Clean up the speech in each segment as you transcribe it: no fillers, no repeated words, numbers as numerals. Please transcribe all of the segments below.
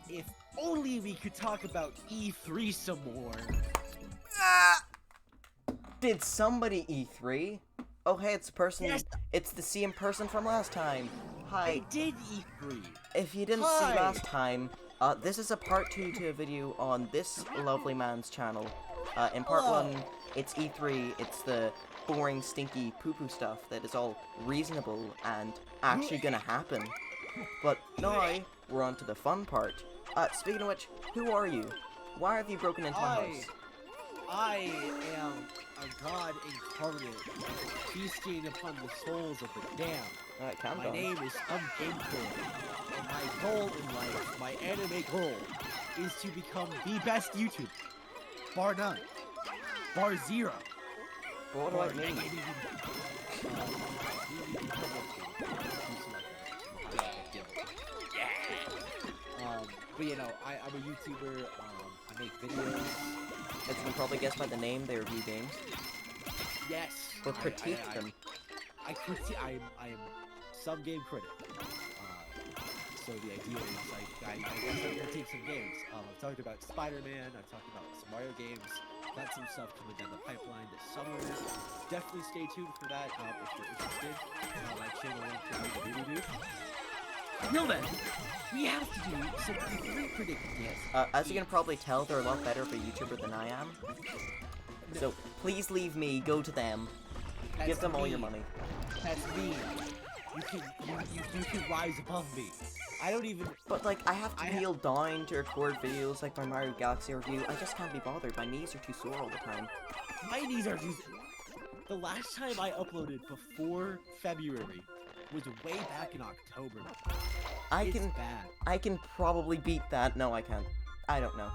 if only we could talk about E3 some more. Did somebody E3? Oh, hey, it's the person. Yes. It's the same person from last time. Hi. I did E3. If you didn't see last time, this is a part 2 to a video on this lovely man's channel. In part 1, it's E3. It's the boring, stinky, poo-poo stuff that is all reasonable and actually gonna happen. But now, we're on to the fun part. Speaking of which, who are you? Why have you broken into my house? I am a god incarnate, feasting upon the souls of the damned. Alright, calm My down. name is SomeGameCritic, and my goal in life, my anime goal, is to become the best YouTuber. Bar none. Bar zero. What do I mean? But you know, I'm a YouTuber, I make videos. As you can probably guess by the name, they review games. Yes. Or critique them. I am SomeGameCritic. So the idea is, I guess I critique some games. I've talked about Spider-Man, I've talked about some Mario games, got some stuff coming down the pipeline this summer. Definitely stay tuned for that, if you're interested. My channel link for me to do. Until then, we have to do some E3 predictions. As you can probably tell, they're a lot better of a YouTuber than I am. No. So, please leave me, go to them. Give them all your money. That's me. You can rise above me. I don't even... But, like, I have to kneel down to record videos like my Mario Galaxy review. I just can't be bothered. My knees are too sore all the time. My knees are too... The last time I uploaded before February was way back in October. I can probably beat that. No, I can't. I don't know.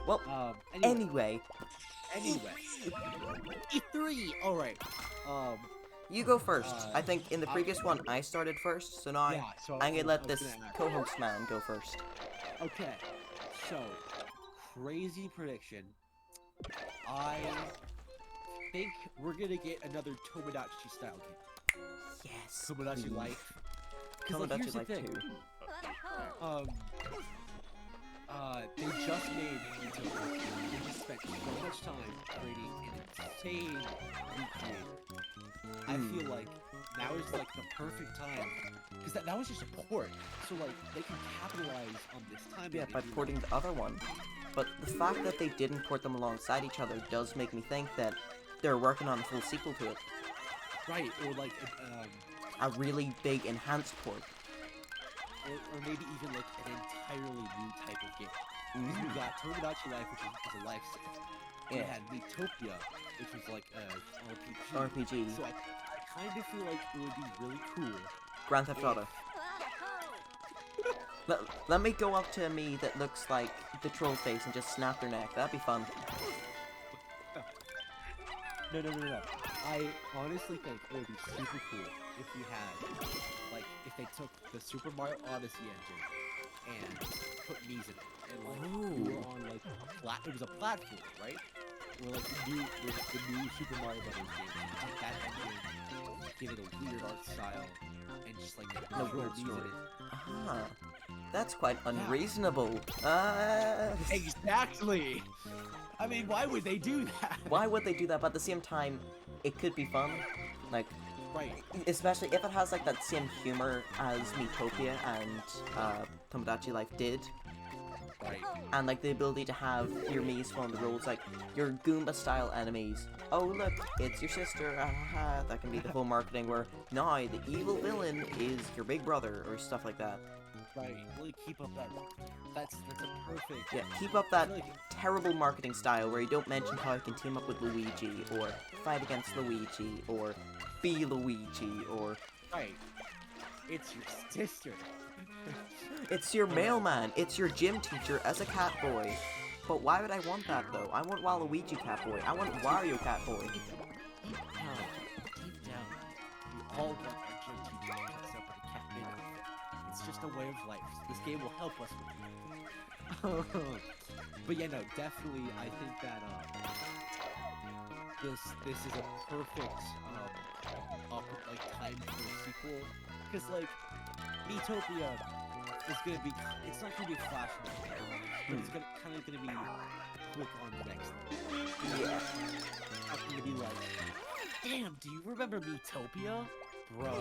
Well, anyway. E3! Alright. You go first. I think in the previous one, I started first, so now I'm gonna let this co-host man go first. Okay. So, crazy prediction. I think we're gonna get another Tomodachi style game. Yes. Tomodachi Life. Tomodachi Life 2. They just made Utopia. They just spent so much time creating an insane new creator. I feel like now is like the perfect time, because that was just a port, so like they can capitalize on this time. Yeah, by porting the other one. But the fact that they didn't port them alongside each other does make me think that they're working on a full sequel to it. Right, or like a really big enhanced port. Or maybe even like an entirely new type of game. We got Tomodachi Life, which is a life sim. We had Utopia, which was like a RPG. So I kind of feel like it would be really cool. Grand Theft Auto. Let me go up to me that looks like the troll face and just snap their neck. That'd be fun. No. I honestly think it would be super cool if we had, like, if they took the Super Mario Odyssey engine and put Mii's in it. And, like, we were on, like, it was a platform, right? Or, like, the new Super Mario Brothers game. Take that engine, give it a weird art style, and just, like, no weird story. That's quite unreasonable. Exactly! I mean, why would they do that? Why would they do that? But at the same time, it could be fun. Like, right. Especially if it has like that same humor as Miitopia and Tomodachi Life did. Right. And like the ability to have your Mii's follow the rules, like your Goomba style enemies. Oh look, it's your sister. That can be the whole marketing where now the evil villain is your big brother or stuff like that. Right. Really keep up that. That's a perfect. Yeah, keep up that terrible marketing style where you don't mention how you can team up with Luigi or fight against Luigi or be Luigi or. Right. It's your sister. It's your mailman. It's your gym teacher as a cat boy. But why would I want that though? I want Waluigi cat boy. I want Wario cat boy. Deep down, we all want our gym teacher to dress up in a cat man outfit. It's just a way of life. This game will help us with it. But yeah, no, definitely, I think that this is a perfect time for a sequel. Because like Miitopia is gonna be. It's not gonna be flash in the pan, but it's kind of gonna be quick on the next thing. Yeah. It's gonna be like, damn, do you remember Miitopia, bro?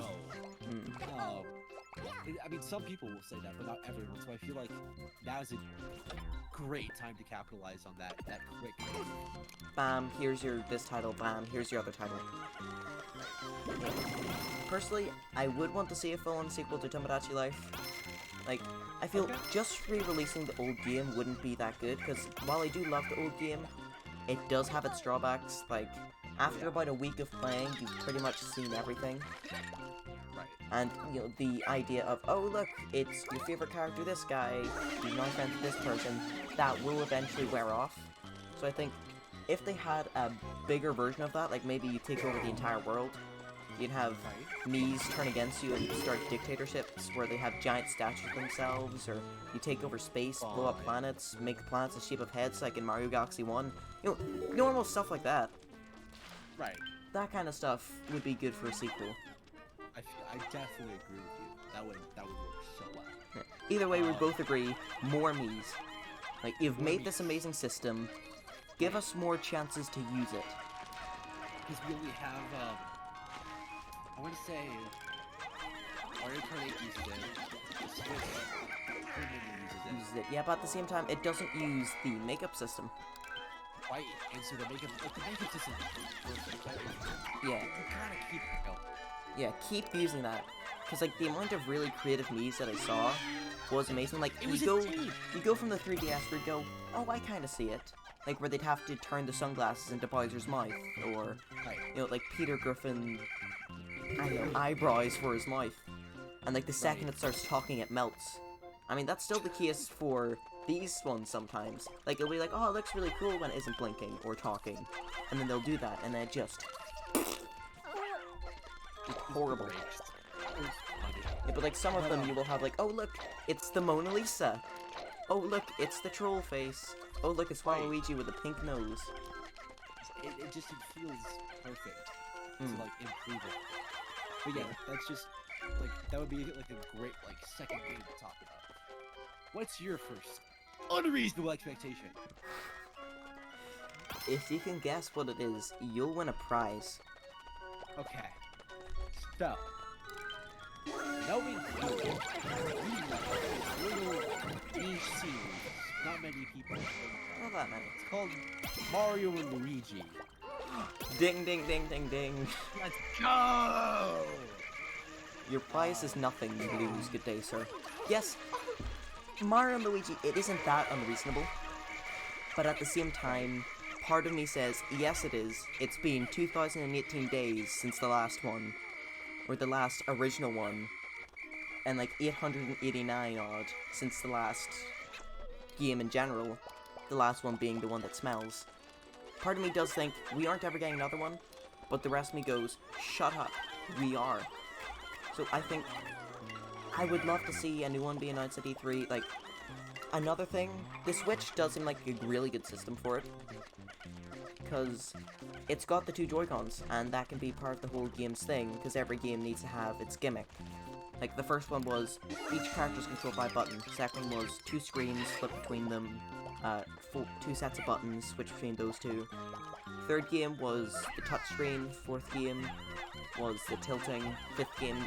I mean, some people will say that, but not everyone. So I feel like now's a great time to capitalize on that quick. Bam, here's this title. Bam, here's your other title. Personally, I would want to see a full-on sequel to Tomodachi Life. Like, I feel just re-releasing the old game wouldn't be that good, because while I do love the old game, it does have its drawbacks. Like, after about a week of playing, you've pretty much seen everything. Right. And, you know, the idea of, oh look, it's your favorite character, this guy, you're not friends with this person, that will eventually wear off. So I think, if they had a bigger version of that, like maybe you take over the entire world, you'd have Mii's turn against you and start dictatorships where they have giant statues of themselves, or you take over space, blow up planets, make the planets the shape of heads like in Mario Galaxy 1. You know, normal stuff like that. Right. That kind of stuff would be good for a sequel. I definitely agree with you. That would work so well. Yeah. Either way, we both agree, more Mii's. Like, you've made this amazing system, give us more chances to use it. Because we only have, I want to say, Mario Kart 8 uses it, the Switch uses it. Yeah, but at the same time, it doesn't use the makeup system. Right, and so the makeup system is perfect. Yeah. You gotta keep it going. Yeah, keep using that. Because, like, the amount of really creative Mii's that I saw was amazing. Like, you go from the 3DS where you go, oh, I kind of see it. Like, where they'd have to turn the sunglasses into Bowser's mouth, or, you know, like, Peter Griffin, I don't know, eyebrows for his mouth. And, like, the second it starts talking, it melts. I mean, that's still the case for these ones sometimes. Like, it'll be like, oh, it looks really cool when it isn't blinking or talking. And then they'll do that, and then it just... horrible. Yeah, but, like, some of them you will have, like, oh, look, it's the Mona Lisa. Oh, look, it's the troll face. Oh, look, it's Waluigi with a pink nose. It feels perfect to, like, improve it. But yeah, that's just, like, that would be, like, a great, like, second game to talk about. What's your first unreasonable expectation? If you can guess what it is, you'll win a prize. Okay. So, knowing you, little niche scene, not many people know. Not that many. It's called Mario and Luigi. Ding, ding, ding, ding, ding. Let's go! Your prize is nothing, you lose. Good day, sir. Yes, Mario and Luigi, it isn't that unreasonable. But at the same time, part of me says, yes it is. It's been 2018 days since the last one. Or the last original one. And like 889 odd since the last game in general. The last one being the one that smells. Part of me does think, we aren't ever getting another one. But the rest of me goes, shut up, we are. So I think, I would love to see a new one be announced at E3. Like, another thing, the Switch does seem like a really good system for it. Because it's got the two Joy-Cons, and that can be part of the whole game's thing, because every game needs to have its gimmick. Like, the first one was, each character is controlled by a button. Second was, two screens, flip between them, two sets of buttons, switch between those two. Third game was the touchscreen. Fourth game was the tilting. Fifth game,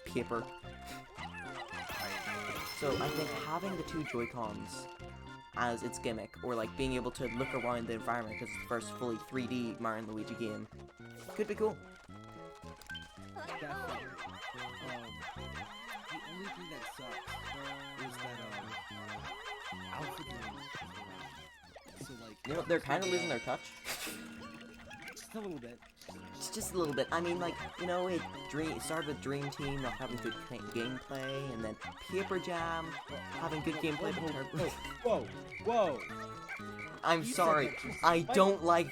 paper. So I think having the two Joy-Cons as its gimmick, or like being able to look around the environment because it's the first fully 3D Mario & Luigi game, could be cool. Definitely. The only thing that sucks is that Alpha Game. So like, You know, they're kind of losing their touch. Just a little bit. Just a little bit. I mean, like, you know, it started with Dream Team not having good gameplay, and then Paper Jam having good gameplay, but terrible. Whoa! I'm sorry. I don't like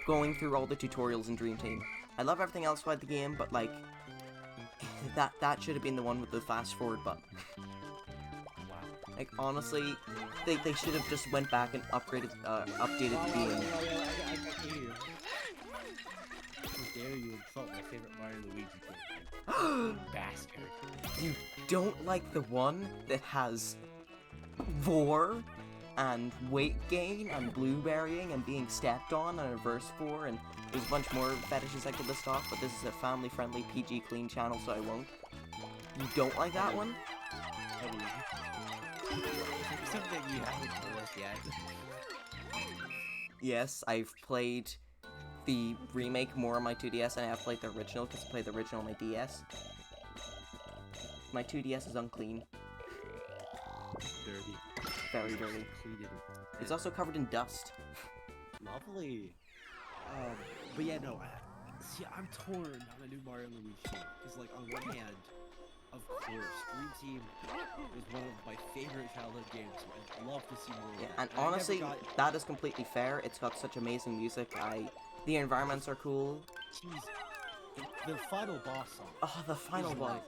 going through all the tutorials in Dream Team. I love everything else about the game, but like, that should have been the one with the fast forward button. Wow. Like, honestly, they should have just went back and updated the game. How dare dare you insult my favorite Mario and Luigi game, you bastard. You don't like the one that has roar and weight gain and blueberrying and being stepped on and a verse 4 and there's a bunch more fetishes I could list off, but this is a family-friendly PG clean channel, so I won't. You don't like that one? I mean, something you haven't told us yet. Yes, I've played the remake more on my 2DS and I have played the original because I played the original on my DS. My 2DS is unclean. Dirty. Very dirty. Clean it. It's also covered in dust. Lovely. But yeah, no. See, I'm torn on a new Mario and Luigi game. Because, like, on one hand, of course, Dream Team is one of my favorite childhood games. So I'd love to see more of Yeah, it. and I never honestly, got- that is completely fair. It's got such amazing music. The environments are cool. Jeez, the final boss song. Oh, the final is boss.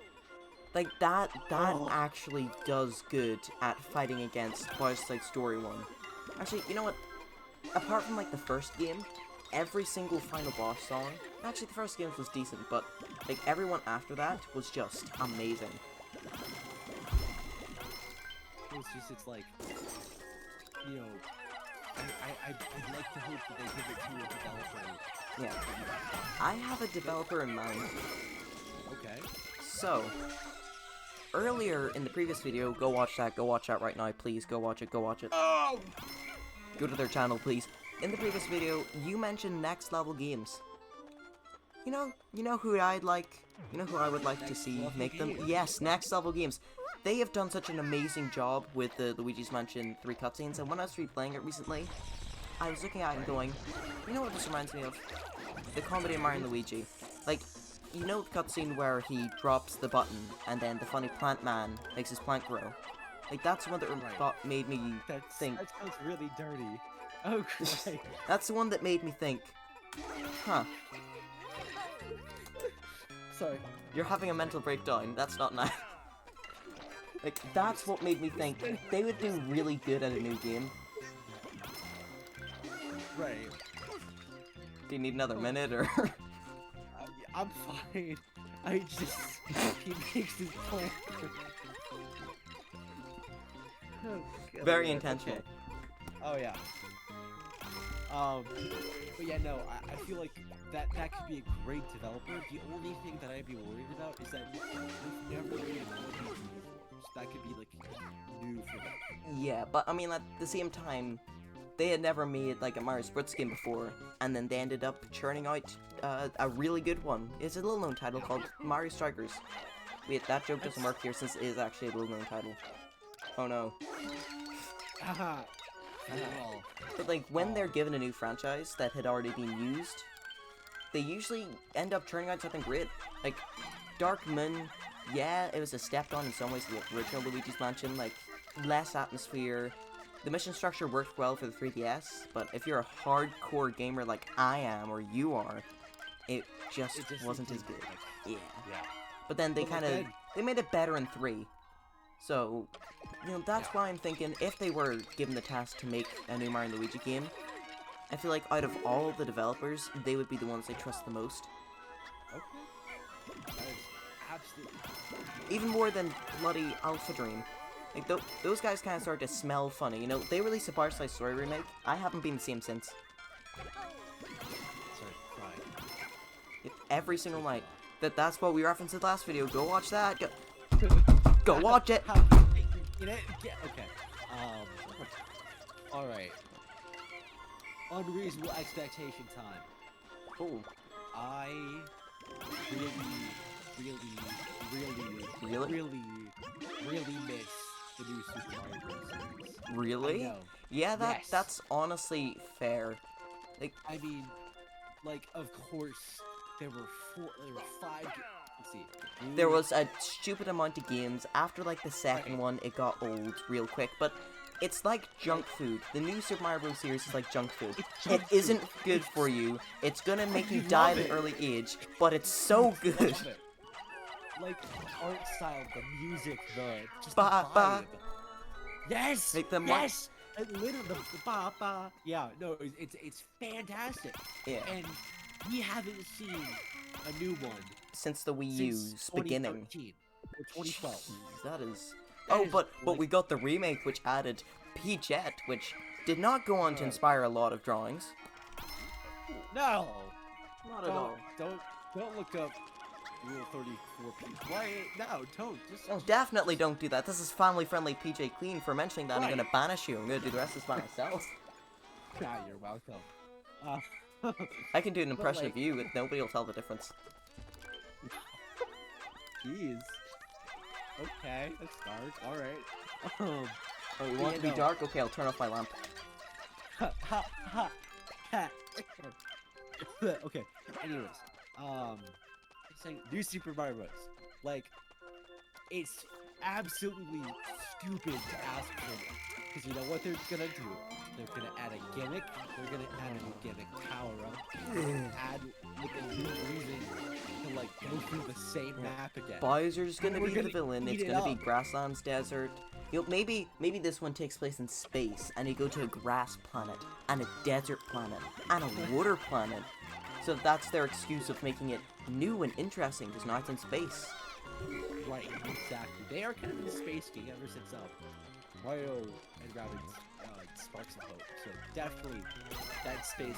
Like, that Oh. actually does good at fighting against Twilight Story 1. Actually, you know what? Apart from, like, the first game, every single final boss song... Actually, the first game was decent, but, like, everyone after that was just amazing. It's like, you know, I'd like to hope that they give it to a developer. Yeah. I have a developer in mind. Okay. So, earlier in the previous video, go watch that right now, please, go watch it. Oh! Go to their channel, please. In the previous video, you mentioned Next Level Games. You know who I'd like, who I would like to see make them? Yes, Next Level Games. They have done such an amazing job with the Luigi's Mansion 3 cutscenes, and when I was replaying it recently, I was looking at it and going, you know what this reminds me of? The comedy of Mario and Luigi. Like, you know the cutscene where he drops the button, and then the funny plant man makes his plant grow? Like, that's the one that made me think. That sounds really dirty. Oh, great. That's the one that made me think, huh, Sorry. you're having a mental breakdown, that's not nice. Like, that's what made me think they would do really good at a new game. Right. Do you need another minute, or? I'm fine. I just... he makes his point. Oh, God. Very intentional. Okay. Oh, yeah. But yeah, no, I feel like that could be a great developer. The only thing that I'd be worried about is that we've never made a RPG before. So that could be, like, new for them. Yeah, but I mean, at the same time, they had never made, like, a Mario Sports game before, and then they ended up churning out a really good one. It's a little-known title called Mario Strikers. Wait, that joke doesn't work here since it is actually a little-known title. Oh no. Haha. Well, But, like, when they're given a new franchise that had already been used, they usually end up turning out something great. Like, Dark Moon, yeah, it was a step on in some ways to the original Luigi's Mansion, like, less atmosphere. The mission structure worked well for the 3DS, but if you're a hardcore gamer like I am, or you are, it just wasn't as good. like, Yeah. yeah. But then they But, like, kind of, then- they made it better in 3. So, you know, that's why I'm thinking, if they were given the task to make a new Mario and Luigi game, I feel like out of all of the developers, they would be the ones they trust the most. Okay. That is absolutely... Even more than bloody Alpha Dream. Like, those guys kind of started to smell funny, you know? They released a Bar Slice Story remake. I haven't been the same since. Sorry, crying. Every single night. That's what we referenced in the last video. Go watch that. Go watch it. How you know, okay. Alright. Unreasonable expectation time. Oh, I really miss the new Super Mario Bros. Series. really? I know. Yeah, Yes. that's honestly fair. Like, I mean, like, of course, there were 5. Let's see. there was a stupid amount of games. After, like, the second one, it got old real quick. But it's like junk food. The new Super Mario Bros. Series is like junk food. It's It junk isn't food. good for you. It's gonna make you You die love at an it. early age, but it's so good. Love it. Like, the art style, the music, just Ba, the ba. vibe. Yes! Like the yes! Literally, the ba ba. Yeah, no, it's fantastic. Yeah. And we haven't seen a new one Since the Wii since U's beginning. 2013 or 2012. Jeez, that is... That Oh, is, but like- we got the remake, which added Peachette, which did not go on to inspire a lot of drawings. No, Not at all. don't look up Rule 34 P. Why? No, don't. Just. Oh, definitely don't do that. This is family-friendly PJ Clean. For mentioning that, I'm Right. gonna banish you. I'm gonna do the rest of this by myself. Ah, you're welcome. I can do an impression like- of you, but nobody will tell the difference. Jeez. Okay, that's dark. All right. Oh, you want it to be no. dark? Okay, I'll turn off my lamp. Ha ha ha. Okay. Anyways, saying New Super Mario Bros. Like, it's absolutely stupid to ask for it, because you know what they're gonna do? They're gonna add a gimmick. They're gonna add a new gimmick power-up. They're gonna add like a new reason to like go through the same map again. Bowser's gonna We're be the gonna villain. eat It's it gonna be up. Grasslands Desert. You know, maybe this one takes place in space, and you go to a grass planet, and a desert planet, and a water planet. So that's their excuse of making it new and interesting, because now it's in space. Right, exactly. They are kind of in space game ever since Mario and Rabbids Sparks of Hope. So definitely that space.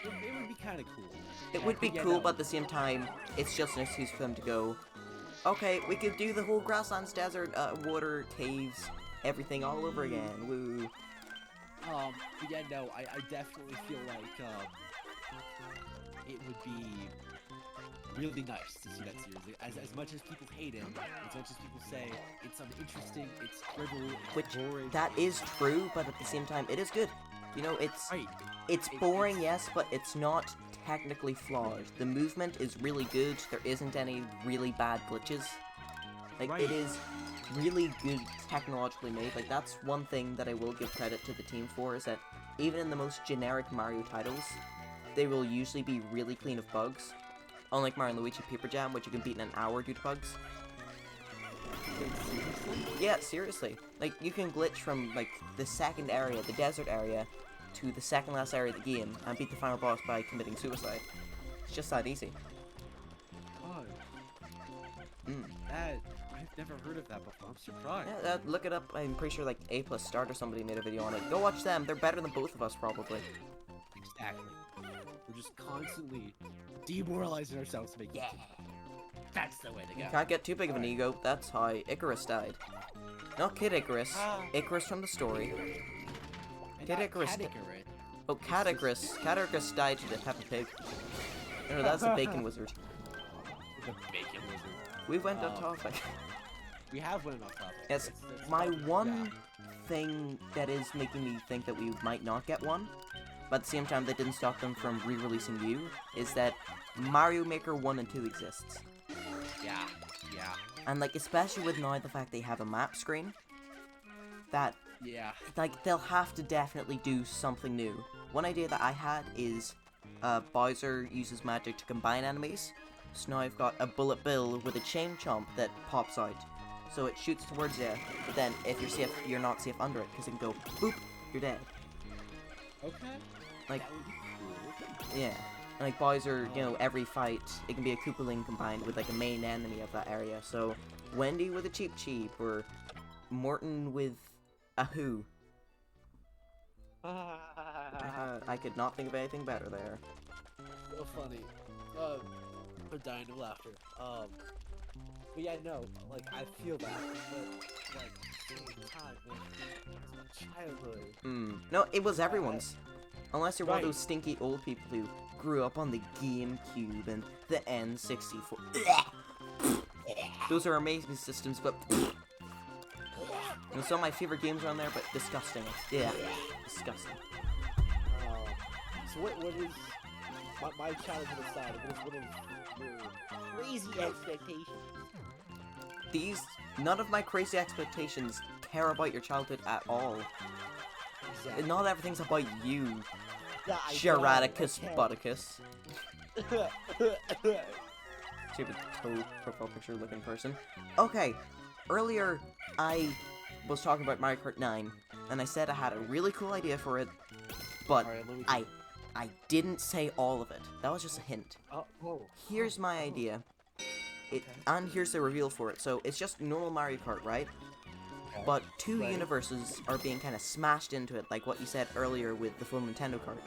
It would be kind of cool. It would be Yeah, cool, no. but at the same time, it's just an excuse for them to go, okay, we could do the whole Grasslands Desert, water, caves, everything all over again. Woo. But yeah, no, I definitely feel like it would be really nice to see that series. As much as people hate it, as much as people say it's uninteresting, it's trivial, it's Which, boring. that is true, but at the same time, it is good. You know, it's Right. boring, yes, but it's not technically flawed. The movement is really good. There isn't any really bad glitches. Like, Right. it is really good technologically made. Like, that's one thing that I will give credit to the team for, is that even in the most generic Mario titles, they will usually be really clean of bugs. Unlike Mario & Luigi Paper Jam, which you can beat in an hour due to bugs. Wait, seriously? Yeah, seriously. Like, you can glitch from, like, the second area, the desert area, to the second last area of the game, and beat the final boss by committing suicide. It's just that easy. God, Mm. that I've never heard of that before. I'm surprised. Yeah, look it up. I'm pretty sure, like, A+ Start or somebody made a video on it. Go watch them. They're better than both of us, probably. Exactly. We're just constantly demoralizing ourselves to make that's the way to go. Can't get too big of an ego. That's how Icarus died. Not Kid Icarus. Icarus from the story. And Kid not Icarus. Cat Icarus. Oh, Cat Icarus. Cat Icarus died to the Peppa Pig. No, that's the Bacon Wizard. The bacon wizard. We went on Oh. topic. We have went off topic. Yes, That's my fine. one thing that is making me think that we might not get one, but at the same time that didn't stop them from re-releasing U, is that Mario Maker 1 and 2 exists. Yeah. Yeah. And, like, especially with now the fact they have a map screen, that, Yeah. like, they'll have to definitely do something new. One idea that I had is, Bowser uses magic to combine enemies, so now I've got a Bullet Bill with a Chain Chomp that pops out. So it shoots towards you, but then if you're safe, you're not safe under it, because it can go, boop, you're dead. Okay. Like, That would be cool. yeah. Like, Bowser, you know, every fight, it can be a Koopaling combined with, like, a main enemy of that area. So, Wendy with a Cheep Cheep, or Morton with a Who. I could not think of anything better there. So funny. I'm dying of laughter. But yeah, no, like, I feel that, but, like, at the same time, man, it's my childhood. No, it was everyone's. Unless you're one of Right. those stinky old people who grew up on the GameCube and the N64. Those are amazing systems, but... And some of my favorite games are on there, but disgusting. Yeah, disgusting. So what is, my childhood aside, what is one of your crazy expectations? None of my crazy expectations care about your childhood at all. Exactly. Not everything's about you, Yeah, I know, Sheraticus okay. Butticus. Stupid toad profile picture looking person. Okay, earlier I was talking about Mario Kart 9, and I said I had a really cool idea for it, but Alright, let me I I didn't say all of it. That was just a hint. Here's my idea. And here's the reveal for it. So it's just normal Mario Kart, right? But two universes are being kind of smashed into it, like what you said earlier with the full Nintendo Kart.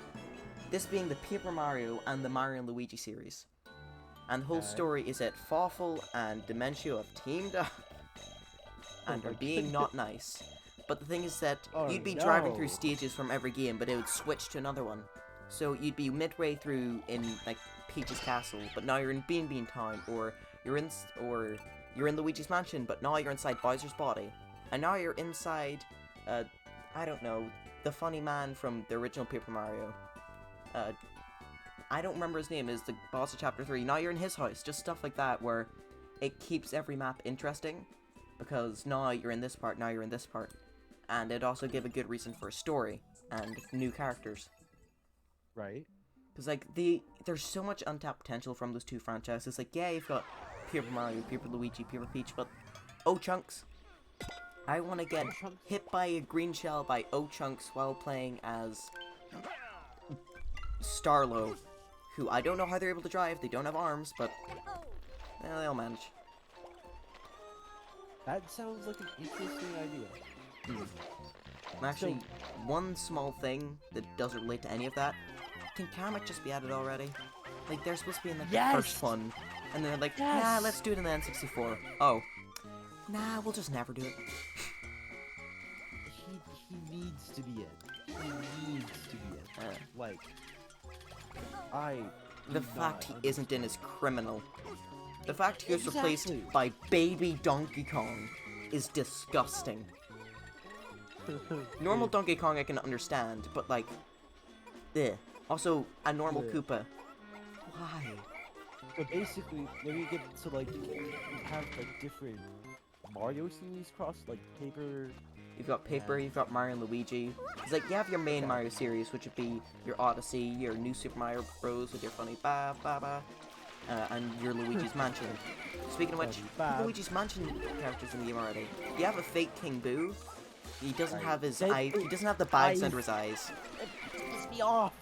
This being the Paper Mario and the Mario and Luigi series. And the whole story is that Fawful and Dementio have teamed up and are being not nice. But the thing is that you'd be driving through stages from every game, but it would switch to another one. So you'd be midway through in like Peach's Castle, but now you're in Bean Bean Town, or you're in Luigi's Mansion, but now you're inside Bowser's body. And now you're inside, I don't know, the funny man from the original Paper Mario. I don't remember his name, is the boss of Chapter 3. Now you're in his house, just stuff like that, where it keeps every map interesting. Because now you're in this part, now you're in this part. And it'd also give a good reason for a story, and new characters. Right. Because, like, there's so much untapped potential from those two franchises. Like, yeah, you've got Paper Mario, Paper Luigi, Paper Peach, but Chunks. I want to get hit by a green shell by Chunks while playing as Starlo, who I don't know how they're able to drive. They don't have arms, but they'll manage. That sounds like an interesting idea. Actually, one small thing that doesn't relate to any of that. Can Kamek just be added already? Like, they're supposed to be in, like, the first one. And they're like, nah, let's do it in the N64. Oh. Nah, we'll just never do it. He needs to be in. He needs to be in. The fact he isn't in is criminal. The fact he was replaced by baby Donkey Kong is disgusting. Normal Donkey Kong I can understand, but like, also a normal Koopa. Why? But basically, when you get to like, you have like different Mario series cross, like Paper. You've got Paper, you've got Mario and Luigi. It's like, you have your main Mario series, which would be your Odyssey, your New Super Mario Bros. With your funny ba ba ba, and your Luigi's Mansion. Speaking of which, Luigi's Mansion characters in the game already. You have a fake King Boo. He doesn't have his eye. He doesn't have the bags under his eyes. Piss me off.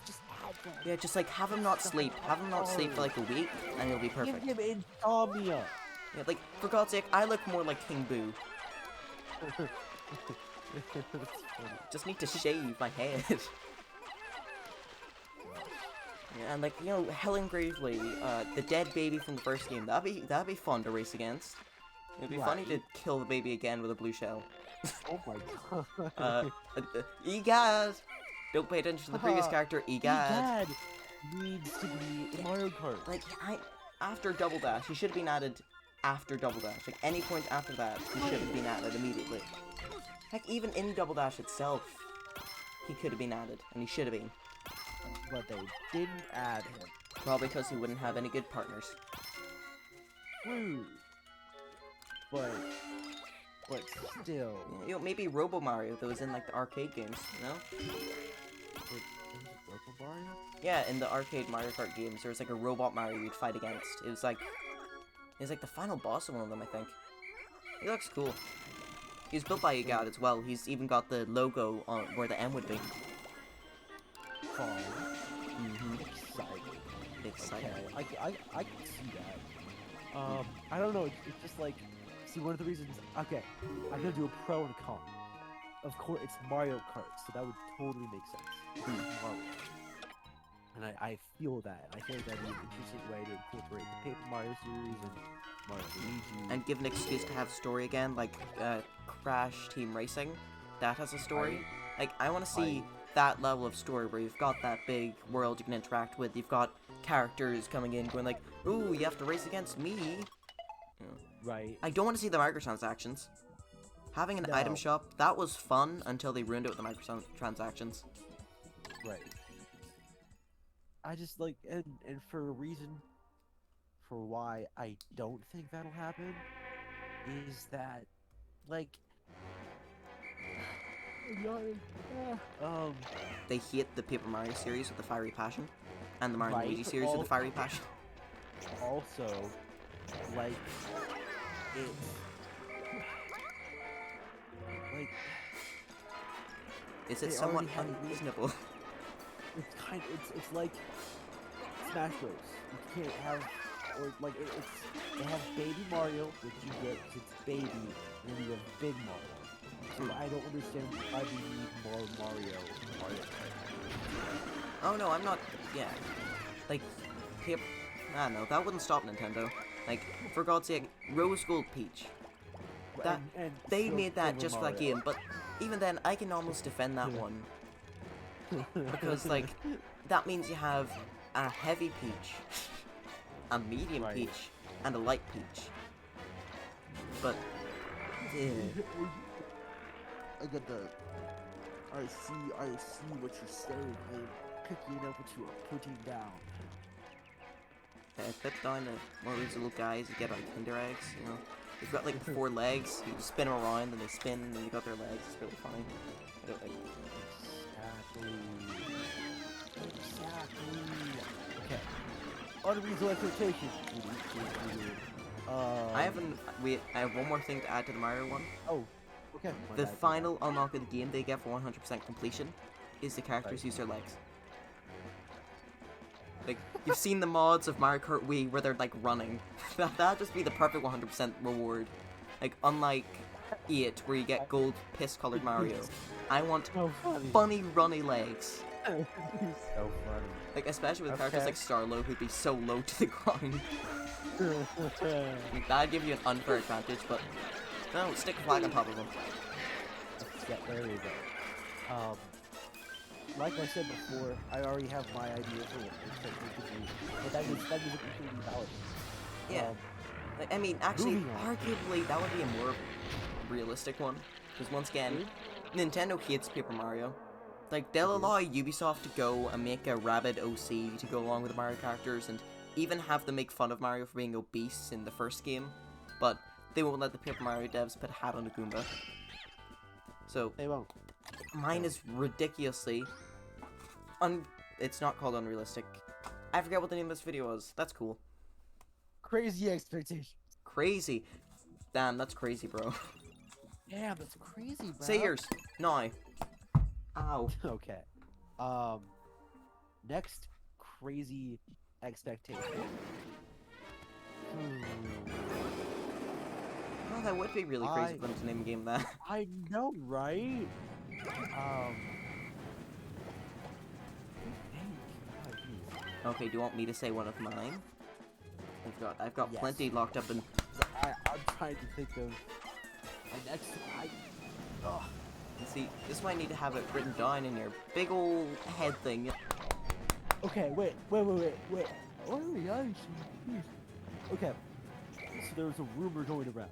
Yeah, just like have him not sleep. Have him not sleep for like a week, and he'll be perfect. Give him insomnia. Yeah, like for God's sake, I look more like King Boo. Just need to shave my head. Yeah, and like, you know, Helen Gravely, the dead baby from the first game. That'd be fun to race against. It'd be funny to kill the baby again with a blue shell. Oh my god. Egad! Don't pay attention to the previous character, Egad. Egad needs to be in Mario Kart. Like, after Double Dash, he should have been added after Double Dash. Like, any point after that, he should have been added immediately. Heck, even in Double Dash itself, he could have been added, and he should have been. But they didn't add him. Probably because he wouldn't have any good partners. True. But still. You know, maybe Robo Mario that was in like the arcade games, you know? Wait, Robo Mario? Yeah, in the arcade Mario Kart games, there was like a robot Mario you'd fight against. It was like the final boss of one of them, I think. He looks cool. He's built by Egad as well. He's even got the logo on where the M would be. Fun. Exciting. Exciting. Okay, I can see that. I don't know, it's just like, see, one of the reasons, okay, I'm gonna do a pro and con. Of course, it's Mario Kart, so that would totally make sense. Mario. And I feel that. I feel like that'd be an interesting way to incorporate the Paper Mario series and Mario Luigi. And give an excuse to have story again, like Crash Team Racing. That has a story. Like, I want to see that level of story where you've got that big world you can interact with. You've got characters coming in going like, ooh, you have to race against me. Right. I don't want to see the microtransactions. Having an item shop, that was fun until they ruined it with the microtransactions. Right. I just like, and for a reason for why I don't think that'll happen is that, like, they hate the Paper Mario series with the Fiery Passion, and the Mario Luigi series with the Fiery Passion. Also, like, is it somewhat unreasonable? it's like Smash Bros. You can't have, or like they have Baby Mario, which you get 'cause it's baby, and then you have Big Mario. So I don't understand why we need more Mario. Oh no, I'm not. Yeah, like, yep. I don't know. That wouldn't stop Nintendo. Like, for God's sake, Rose Gold Peach. That And they made that just for that Mario. game, but even then, I can almost defend that one because like that means you have a heavy Peach, a medium Right. Peach, and a light Peach. But I get that. I see what you're saying. I'm picking up what you are putting down. I put down one of these little guys you get on Kinder eggs. You know, they've got like 4 legs. You spin them around, and they spin, and you got their legs. It's really funny. I don't like. Exactly. Okay. Unreasonable expectations. I haven't. Wait, I have one more thing to add to the Mario one. Oh. Okay. The final unlock of the game they get for 100% completion is the characters use their legs. Like, you've seen the mods of Mario Kart Wii where they're like running. That'd just be the perfect 100% reward. Like, unlike 8 where you get gold piss-colored Mario. I want So funny. funny runny legs. So funny. Like, especially with characters like Starlo who'd be so low to the ground. Like, that'd give you an unfair advantage, but no, stick a flag on top of them. Yeah, there you go. Like I said before, I already have my idea for what they could do, but that is a completely valid. Yeah. Like, I mean, actually, Moving on. arguably, that would be a more realistic one. Because once again, Nintendo hates Paper Mario. Like, they'll allow Ubisoft to go and make a rabid OC to go along with the Mario characters, and even have them make fun of Mario for being obese in the first game, but they won't let the Paper Mario devs put a hat on a Goomba. So, They won't. mine is ridiculously... it's not called unrealistic. I forget what the name of this video was. That's cool. Crazy expectations. Crazy. Damn, that's crazy, bro. Damn, that's crazy, bro. Say yours. No. Ow. Okay. Next crazy expectation. Well, that would be really crazy for them to name a game that. I know, right? Okay, do you want me to say one of mine? I've got Yes. plenty locked up in. I'm trying to think of my next. See, this might need to have it written down in your big old head thing. Okay, wait. Oh my gosh. Okay. So there was a rumor going around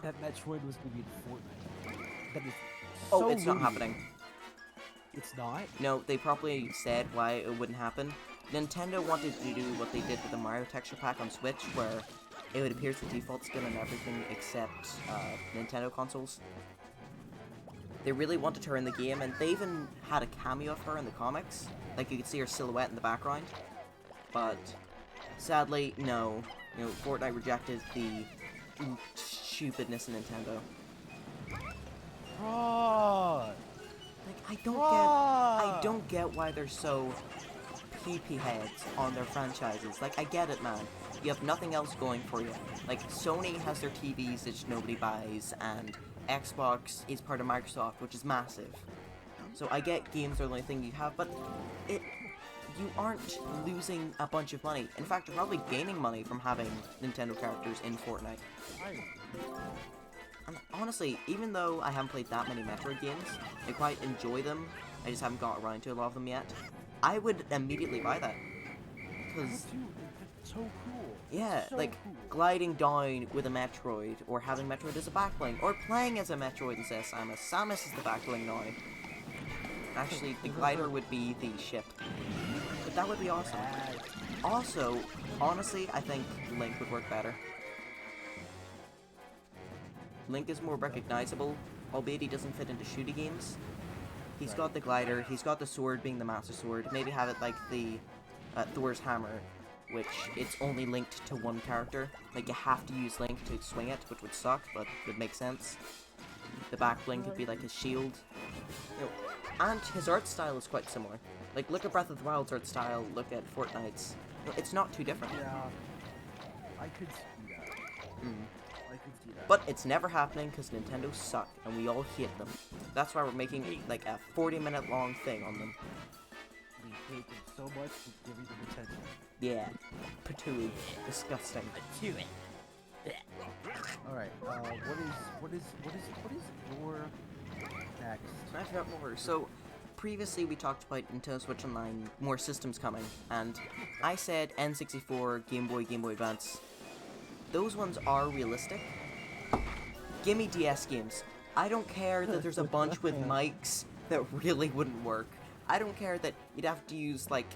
that Metroid was going to be in Fortnite. That is Oh, so it's not weird. happening. It's not? No, they probably said why it wouldn't happen. Nintendo wanted to do what they did with the Mario texture pack on Switch, where it would appear as the default skin on everything except Nintendo consoles. They really wanted her in the game, and they even had a cameo of her in the comics. Like, you could see her silhouette in the background. But, sadly, no. You know, Fortnite rejected the stupidness of Nintendo. Fraud! Like, I don't get why they're so PP heads on their franchises. Like, I get it, man. You have nothing else going for you. Like, Sony has their TVs that nobody buys, and Xbox is part of Microsoft, which is massive. So I get games are the only thing you have, but you aren't losing a bunch of money. In fact, you're probably gaining money from having Nintendo characters in Fortnite. And honestly, even though I haven't played that many Metroid games, I quite enjoy them. I just haven't got around to a lot of them yet. I would immediately buy that. Because, That's so cool. yeah, So like, cool. gliding down with a Metroid, or having Metroid as a backbling, or playing as a Metroid and says Samus. Samus is the backbling now. Actually, the glider would be the ship. But that would be awesome. Also, honestly, I think Link would work better. Link is more recognizable, albeit he doesn't fit into shooting games. He's got the glider, he's got the sword being the Master Sword. Maybe have it like the Thor's hammer, which it's only linked to one character. Like, you have to use Link to swing it, which would suck, but would make sense. the back bling could be like his shield. You know, and his art style is quite similar. Like, look at Breath of the Wild's art style, look at Fortnite's. It's not too different. Yeah, I could see that. I could see that. But it's never happening because Nintendo suck, and we all hate them. That's why we're making, like, a 40-minute long thing on them. We hate them so much, we give them attention. Yeah. Patooey. Disgusting. Patooey. Alright, what is your next? I forgot more. So, previously we talked about Nintendo Switch Online, more systems coming, and I said N64, Game Boy Advance. Those ones are realistic. Gimme DS games. I don't care that there's a bunch with mics that really wouldn't work. I don't care that you'd have to use, like,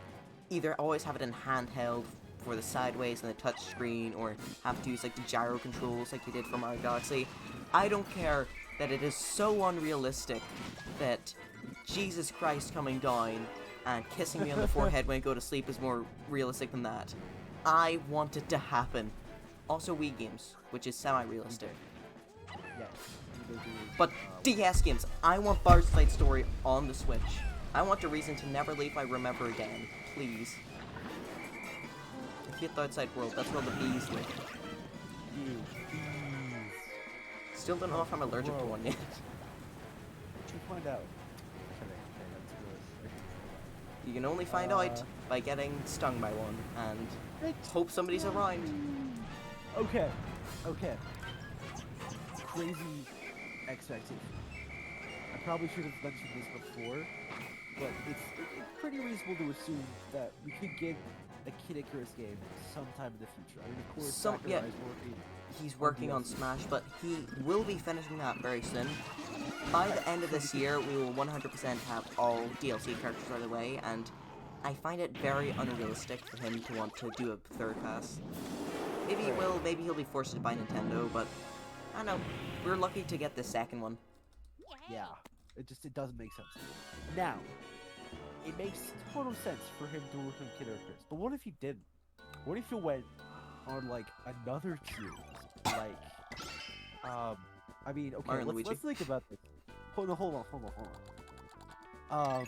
either always have it in handheld for the sideways and the touch screen, or have to use, like, the gyro controls like you did for Mario Galaxy. I don't care that it is so unrealistic that Jesus Christ coming down and kissing me on the forehead when I go to sleep is more realistic than that. I want it to happen. Also Wii games, which is semi-realistic. Yes. But DS games, I want Bard's Side Story on the Switch. I want a reason to never leave my room ever again. Please. Hit the outside world, that's where all the bees live. Still don't know if I'm allergic to one yet. We'll find out. Okay, that's good. You can only find out by getting stung by one, and hope somebody's around. Okay. Crazy expectation. I probably should have mentioned this before, but it's pretty reasonable to assume that we could get a Kid Icarus game sometime in the future. I mean, of course, Sakurai is working. He's working on Smash, but he will be finishing that very soon. By the end of this year, we will 100% have all DLC characters out of the way, and I find it very unrealistic for him to want to do a third pass. Maybe he will, maybe he'll be forced to buy Nintendo, but I don't know. We're lucky to get the second one. Yeah, it doesn't make sense. Now, it makes total sense for him to work on Kid Icarus, but what if he didn't? What if he went on, like, another series? Like, I mean, okay, let's think about this. Hold on.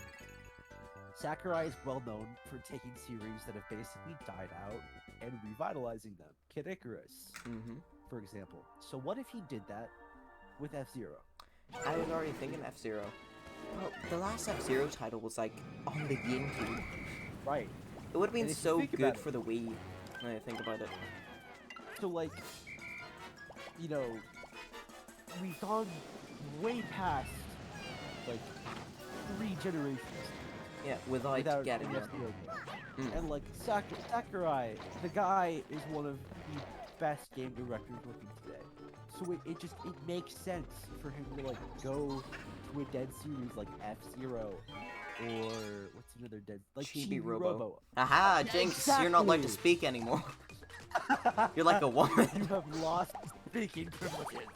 Sakurai is well known for taking series that have basically died out and revitalizing them. Kid Icarus, for example. So what if he did that with F-Zero? I was already thinking F-Zero. Well, the last F-Zero title was, like, on the GameCube. Right. It would have been so good for the Wii, when I think about it. So, like, you know, we've gone way past, like, 3 generations. Yeah, without getting it. And, like, Sakurai, the guy is one of the best game directors working today. So it makes sense for him to, like, go to a dead series like F-Zero, or what's another dead, like Chibi Robo. Aha, Jinx, exactly. You're not allowed to speak anymore. You're like a woman. You have lost speaking privileges.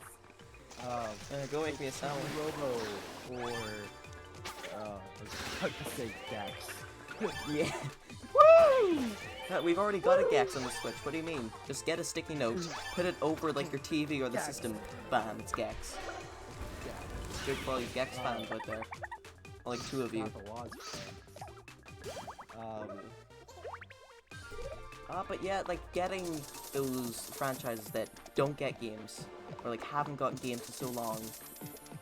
Go make me a sandwich. Robo, or I was to say Dex. Yeah. Woo! We've already got a Gex on the Switch. What do you mean? Just get a sticky note, put it over like your TV or the system. Bam, it's Gex. Good for all you Gex fans out there. Like 2 of you. But yeah, like getting those franchises that don't get games, or like haven't gotten games for so long,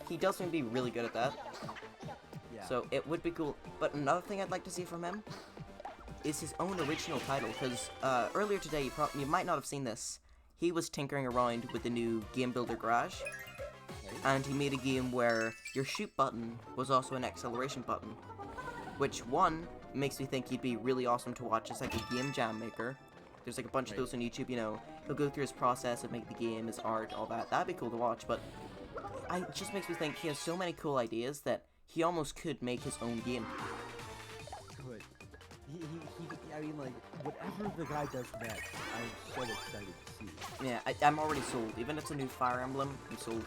he does seem to be really good at that. Yeah. So it would be cool. But another thing I'd like to see from him is his own original title, because earlier today, you might not have seen this, he was tinkering around with the new Game Builder Garage, and he made a game where your shoot button was also an acceleration button, which, one, makes me think he'd be really awesome to watch as like a game jam maker. There's like a bunch of those on YouTube, you know, he'll go through his process of making the game, his art, all that. That'd be cool to watch, but it just makes me think he has so many cool ideas that he almost could make his own game. Good. I mean, like, whatever the guy does next, I'm so excited to see. Yeah, I'm already sold. Even if it's a new Fire Emblem, I'm sold.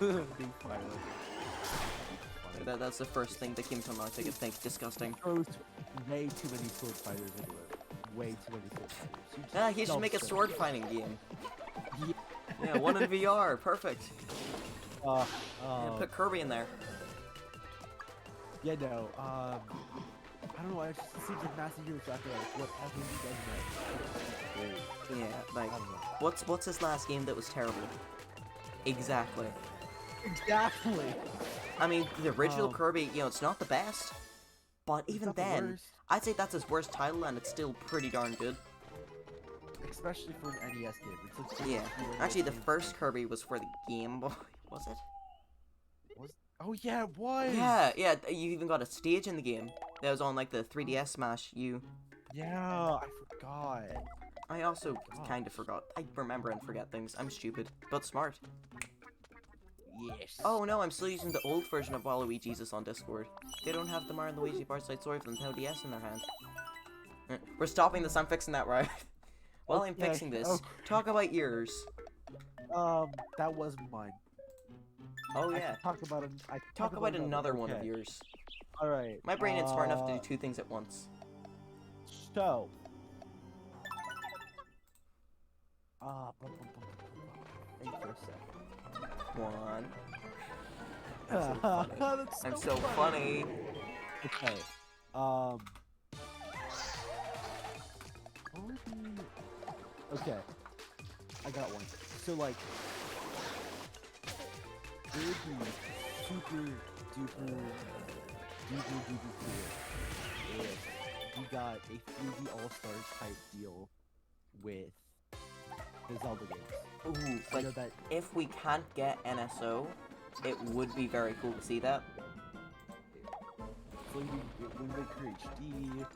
New Fire Emblem. That's the first thing that came to mind. I could think disgusting. Throws way too many sword fighters into it. Way too many sword fighters. He should make a sword fighting game. Yeah. Yeah, one in VR. Perfect. Uh, Yeah, put Kirby in there. yeah, no. I don't know. It just seems like Master Hero after like whatever he does next. Great. Yeah, like, I don't know. what's his last game that was terrible? Exactly. Exactly. I mean, the original Um, Kirby, you know, it's not the best, but It's even not the then, worst. I'd say that's his worst title, and it's still pretty darn good. Especially for an NES game. It's like Yeah. really Actually, the insane. first Kirby was for the Game Boy, was it? Oh yeah, it was. Yeah, you even got a stage in the game that was on, like, the 3DS Smash U. Yeah, I forgot. I also God. kind of forgot. I remember and forget things. I'm stupid, but smart. Yes. Oh no, I'm still using the old version of Waluigi Jesus on Discord. They don't have the Mario and Luigi Barside Story for the Nintendo DS in their hand. We're stopping this, I'm fixing that right. While I'm Okay, fixing this, okay. talk about yours. That was mine. Oh I yeah. can talk about it. I can Talk about another one of okay. yours. All right. My brain ain't smart enough to do two things at once. So. Think for a second. One. That's I'm so funny. Okay. what would be- Okay. I got one. So like, it would be super duper cool if we got a 3D All-Stars type deal with the Zelda games. Ooh, I like, know that if we can't get NSO, it would be very cool to see that. so Wind Waker HD,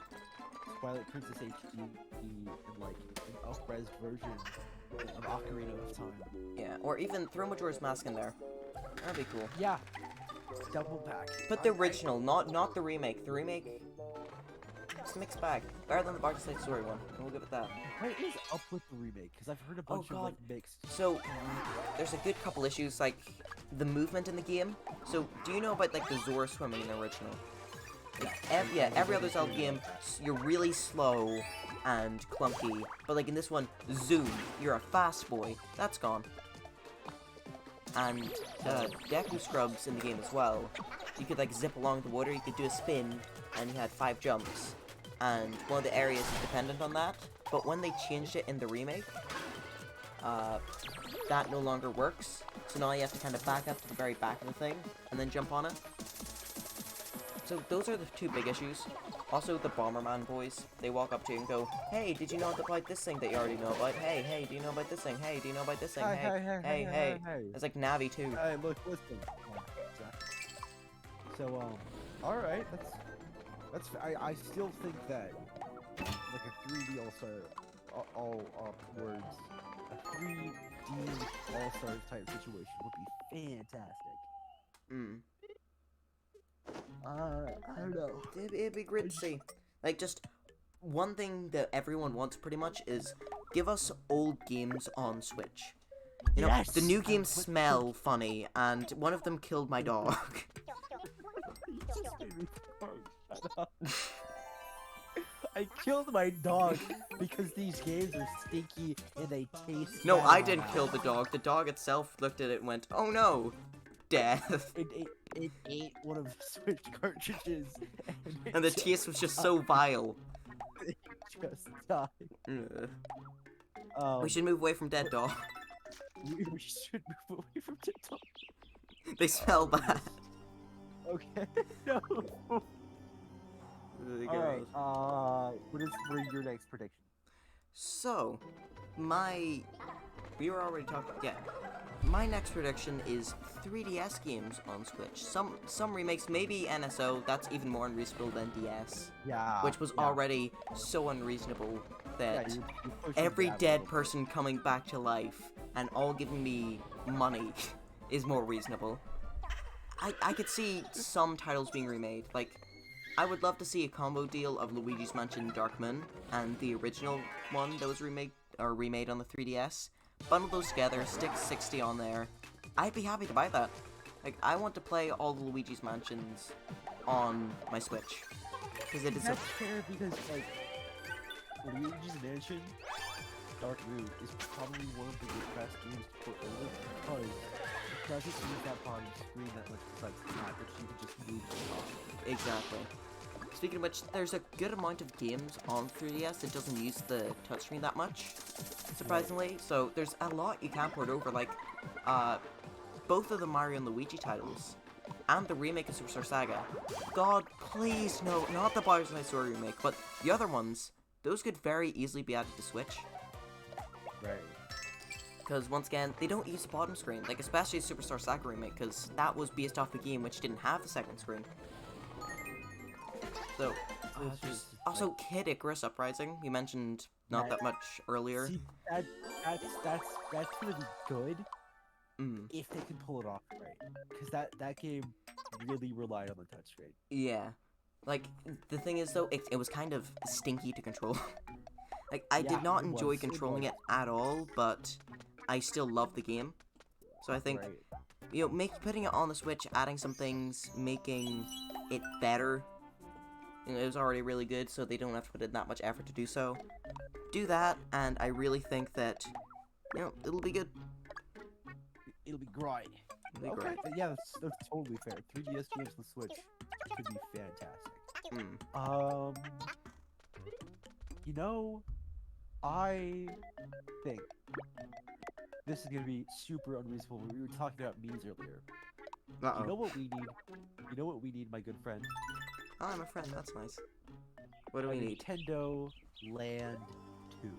Twilight Princess HD, and like an up-res version of Ocarina of Time. Yeah, or even throw Majora's Mask in there. That'd be cool. Yeah, double pack. But the original, not the remake. The remake, it's a mixed bag. Better than the Barside Story one. We'll give it that. What is up with the remake? Because I've heard a bunch of God. like mixed. So, there's a good couple issues, like the movement in the game. So, do you know about like the Zora swimming in the original? Like, every other Zelda game, you're really slow and clunky, but like in this one, zoom, you're a fast boy. That's gone. And Deku Scrubs in the game as well. You could like zip along the water, you could do a spin, and you had 5 jumps. And one of the areas is dependent on that, but when they changed it in the remake, that no longer works. So now you have to kind of back up to the very back of the thing, and then jump on it. So those are the 2 big issues. Also, the Bomberman boys, they walk up to you and go, "Hey, did you know about this thing that you already know about? Hey, do you know about this thing? Hey, do you know about this thing? Hey. It's like Navi too. Hey, look, listen. Exactly. So, all right, that's. I still think that like a 3D All-Star, all words, a 3D All-Star type situation would be fantastic. I don't know. It'd be great to see. Like, just one thing that everyone wants pretty much is give us old games on Switch. You know, Yes! the new games smell funny, and one of them killed my dog. I killed my dog because these games are stinky and they taste No, bad I on didn't us. kill the dog. The dog itself looked at it and went, "Oh no, death." It ate one of the Switch cartridges And the taste was just so vile. it just died. We should move away from dead dog. we should move away from TikTok. They smell bad. Okay. No. Alright, what are your next prediction? So, we were already talking about, my next prediction is 3DS games on Switch. Some remakes, maybe NSO, that's even more unreasonable than DS. Yeah. Which was already so unreasonable that you're pushing every that a dead little. person coming back to life and all giving me money is more reasonable. I could see some titles being remade. Like, I would love to see a combo deal of Luigi's Mansion Dark Moon and the original one that was remade on the 3DS. Bundle those together, stick 60 on there. I'd be happy to buy that. Like, I want to play all the Luigi's Mansions on my Switch. Because it is That's fair because, like, Luigi's Mansion Dark Moon is probably one of the best games to put over because it doesn't use that bottom screen that much besides the map, which you can just move to the top. Exactly. Speaking of which, there's a good amount of games on 3DS that doesn't use the touchscreen that much, surprisingly. So there's a lot you can port over, like both of the Mario and Luigi titles, and the remake of Superstar Saga. God, please no, not the Bowser's Inside Story remake, but the other ones. Those could very easily be added to Switch. Right. Because once again, they don't use the bottom screen, like especially Superstar Saga remake, because that was based off a game which didn't have the second screen. So, also Kid Icarus Uprising, you mentioned not that much earlier. See, that's gonna be good if they can pull it off right, because that game really relied on the touchscreen. Yeah, like the thing is though, it was kind of stinky to control. Like I did not enjoy controlling it at all, but I still love the game. So I think you know, putting it on the Switch, adding some things, making it better. You know, it was already really good, so they don't have to put in that much effort to do so. Do that, and I really think that, you know, it'll be good. It'll be great. It'll be great. Yeah, that's totally fair. 3DS games on the Switch could be fantastic. You know, I think this is gonna be super unreasonable. We were talking about memes earlier. You know what we need? You know what we need, my good friend? Oh, I'm a friend. That's nice. What do we need? Nintendo Land 2.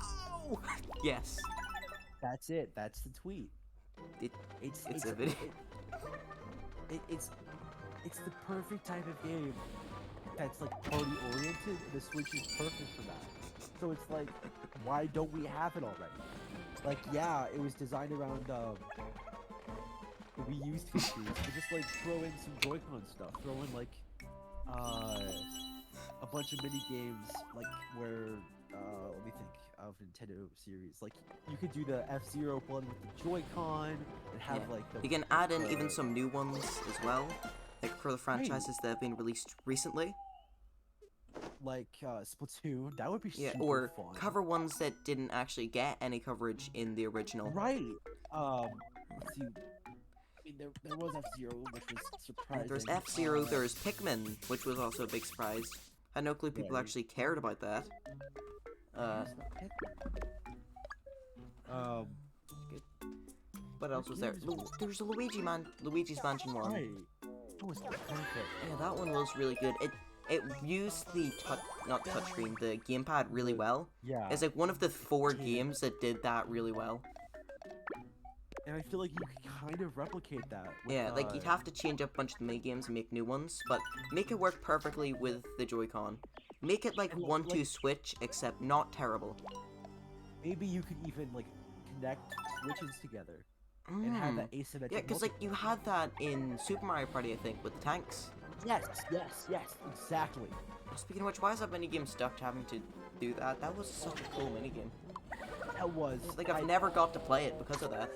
Oh! Yes. That's it. That's the tweet. It's a video. It's the perfect type of game that's like party oriented. The Switch is perfect for that. So it's like, why don't we have it already? Like, yeah, it was designed around we used features, but just like throw in some Joy-Con stuff, throw in like a bunch of mini games, like where let me think of Nintendo series. Like you could do the F-Zero one with the Joy-Con and have like the. You can add in even some new ones as well, like for the franchises that have been released recently. Like Splatoon, that would be super or fun. Cover ones that didn't actually get any coverage in the original. Right. Let's see. I mean, there was F-Zero, which was surprising. There's F-Zero, there's Pikmin, which was also a big surprise. I had no clue people actually cared about that. Good. What else was there? There was a Luigi's Mansion 1. Right. That was perfect. Yeah, that one was really good. It used the not touchscreen, the gamepad really well. Yeah. It's like one of the 4 games that did that really well. And I feel like you could kind of replicate that. With, yeah, like you'd have to change up a bunch of the minigames and make new ones, but make it work perfectly with the Joy-Con. Make it like 1-2 Switch, except not terrible. Maybe you could even like connect Switches together and have that asymmetric. Yeah, because like you had that in Super Mario Party, I think, with the tanks. Yes, exactly. Speaking of which, why is that minigame stuck to having to do that? That was such a cool minigame. That was. Like I've never got to play it because of that.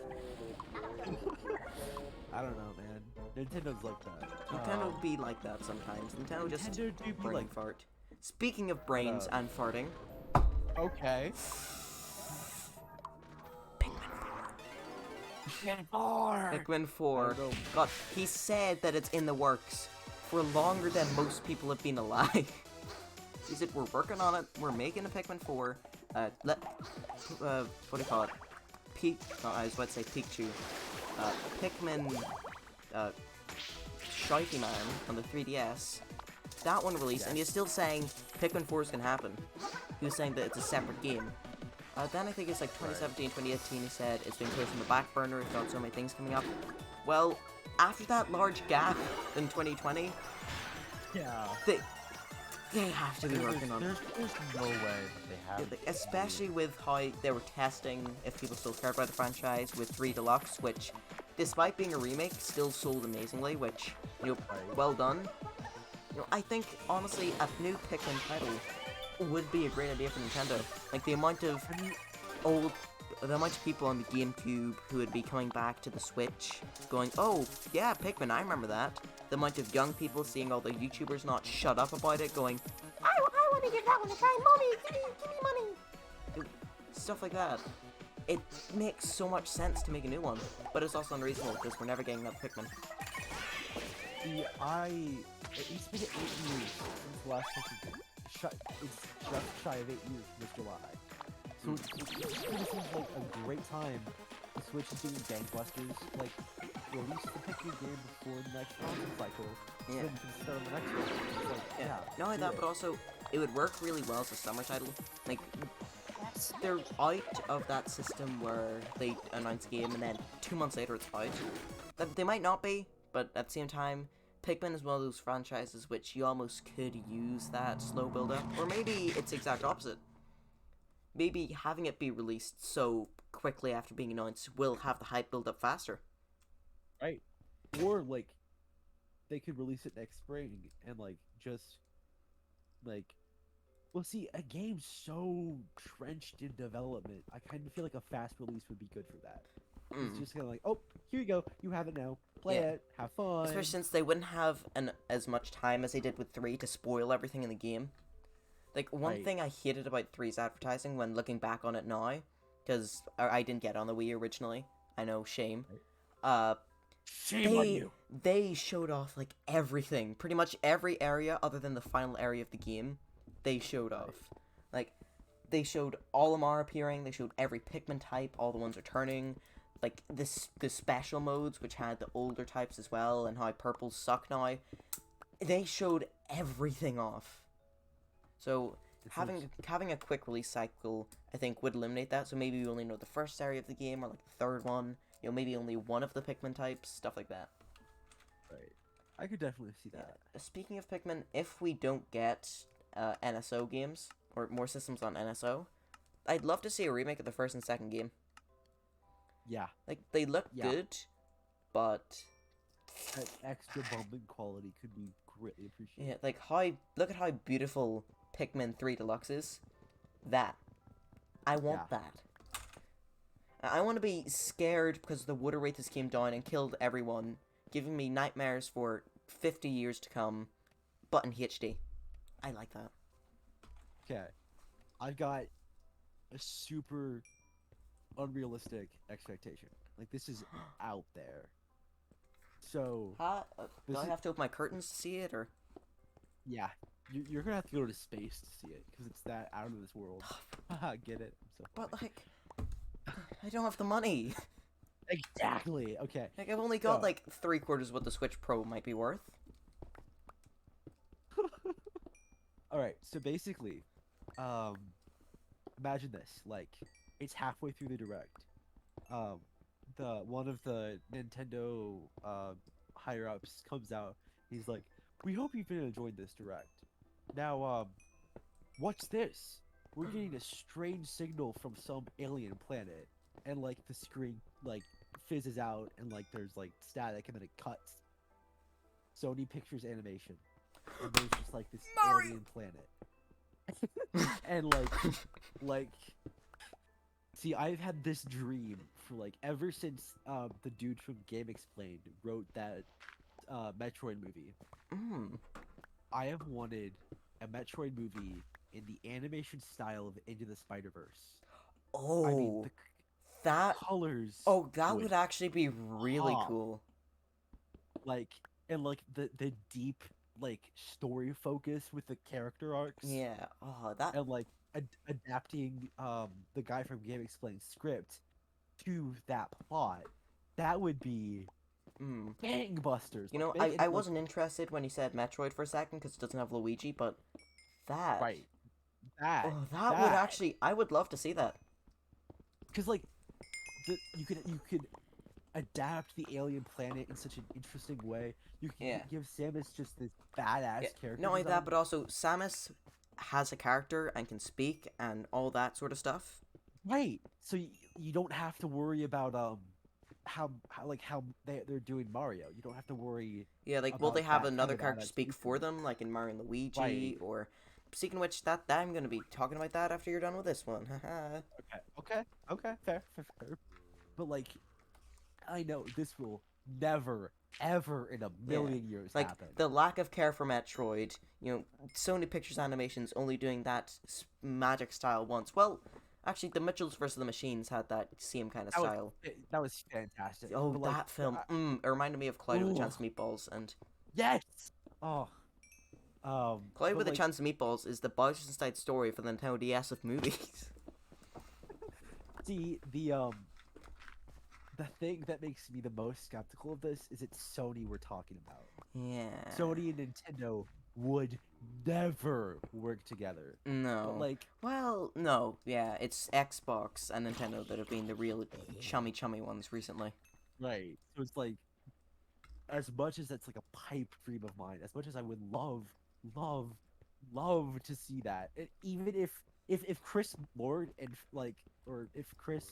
I don't know, man. Nintendo's like that. Nintendo be like that sometimes. Nintendo just do be brain like fart. Speaking of brains and farting. Okay. Pikmin 4. Pikmin 4. God, he said that it's in the works for longer than most people have been alive. He said, we're working on it, we're making a Pikmin 4. What do you call it? I was about to say Pikachu. Pikmin, Shitey Man on the 3DS. That one released, and he's still saying Pikmin 4 is gonna happen. He was saying that it's a separate game. Then I think it's like 2017, 2018, he said it's been placed on the back burner, he's got so many things coming up. Well, after that large gap in 2020, yeah, they have to be working on it. There's no way that they have. Yeah, especially with how they were testing if people still care about the franchise with 3 Deluxe, which, despite being a remake, still sold amazingly, which, you know, well done. You know, I think, honestly, a new Pikmin title would be a great idea for Nintendo. Like, the amount of people on the GameCube who would be coming back to the Switch, going, oh, yeah, Pikmin, I remember that. The amount of young people seeing all the YouTubers not shut up about it, going, I want to get that one to try, Mommy, give me money. stuff like that. It makes so much sense to make a new one, but it's also unreasonable because we're never getting another Pikmin. See, it's been 8 years since the last Pikmin. It's just shy of 8 years this July. So it really seems like a great time to switch to doing gangbusters. Like, release the Pikmin game before the next console cycle, so then you can start on the next one. It's like, yeah. Not only that, but also it would work really well as a summer title. Like, they're out of that system where they announce a game and then 2 months later it's out. That they might not be, but at the same time, Pikmin is one of those franchises which you almost could use that slow build up, or maybe it's the exact opposite. Maybe having it be released so quickly after being announced will have the hype build up faster. Right. Or, like, they could release it next spring and, like, just, like... Well, see, a game so trenched in development, I kind of feel like a fast release would be good for that. It's just kind of like, oh, here you go, you have it now, play it, have fun. Especially since they wouldn't have as much time as they did with 3 to spoil everything in the game. Like, one thing I hated about 3's advertising when looking back on it now, because I didn't get it on the Wii originally, I know, shame. Shame on you! They showed off, like, everything. Pretty much every area other than the final area of the game, they showed off. Like, they showed Olimar appearing, they showed every Pikmin type, all the ones returning, like, the special modes, which had the older types as well, and how purples suck now. They showed everything off. So, having a quick release cycle, I think, would eliminate that. So maybe we only know the first area of the game, or, like, the third one. You know, maybe only one of the Pikmin types, stuff like that. Right. I could definitely see that. Speaking of Pikmin, if we don't get NSO games, or more systems on NSO, I'd love to see a remake of the first and second game. Yeah. Like, they look good, but... That extra bump in quality could be greatly appreciated. Yeah, like, look at how beautiful Pikmin 3 Deluxe is. That. I want that. I want to be scared because the water wraiths came down and killed everyone, giving me nightmares for 50 years to come, but in HD. I like that. Okay. I've got a super unrealistic expectation. Like, this is out there. So... do I have to open my curtains to see it, or...? Yeah. You're gonna have to go to space to see it, because it's that out of this world. Haha, get it? So but, like... I don't have the money. Exactly. Okay. Like, I've only got, like, 3/4 what the Switch Pro might be worth. Alright, so basically, imagine this, like, it's halfway through the Direct. One of the Nintendo, higher-ups comes out, he's like, we hope you've been enjoying this Direct. Now, what's this? We're getting a strange signal from some alien planet, and, like, the screen, like, fizzes out, and, like, there's, like, static, and then it cuts. Sony Pictures Animation. And there's just, like, this alien planet. And, like, see, I've had this dream for, like, ever since, the dude from Game Explained wrote that, Metroid movie. I have wanted a Metroid movie in the animation style of Into the Spider-Verse. Oh, I mean, that colors. Oh, that would actually be really cool. Like, and like the deep, like, story focus with the character arcs. Yeah. Oh, that. And like adapting the guy from Game Explained script to that plot. That would be gangbusters. You know, I wasn't interested when you said Metroid for a second because it doesn't have Luigi, but that. Right. That would actually. I would love to see that. Because, like, you could adapt the alien planet in such an interesting way. You can give Samus just this badass character. Not only that, but also Samus has a character and can speak and all that sort of stuff. Right. So you don't have to worry about how they're doing Mario. You don't have to worry. Yeah, like, will they have another character speak for them, like in Mario and Luigi, or? Speaking of which, that I'm gonna be talking about that after you're done with this one. Okay. Fair. But, like, I know this will never, ever in a million years happen. The lack of care for Metroid, you know, Sony Pictures Animation's only doing that magic style once. Well, Actually, the Mitchells vs. the Machines had that same kind of That was style. that was fantastic. Oh, But like, that film. It reminded me of Cloudy with a ooh, Chance of Meatballs, and yes. Oh, Cloudy but with a like Chance of Meatballs is the Bowser's Inside story for the Nintendo DS of movies. see the thing that makes me the most skeptical of this is it's Sony we're talking about. Yeah. Sony and Nintendo would never work together. But No. like, Well, no. Yeah, it's Xbox and Nintendo that have been the real chummy ones recently. right. So it's like, as much as that's like a pipe dream of mine, as much as I would love, love to see that, even if Chris Lord and like, or if Chris,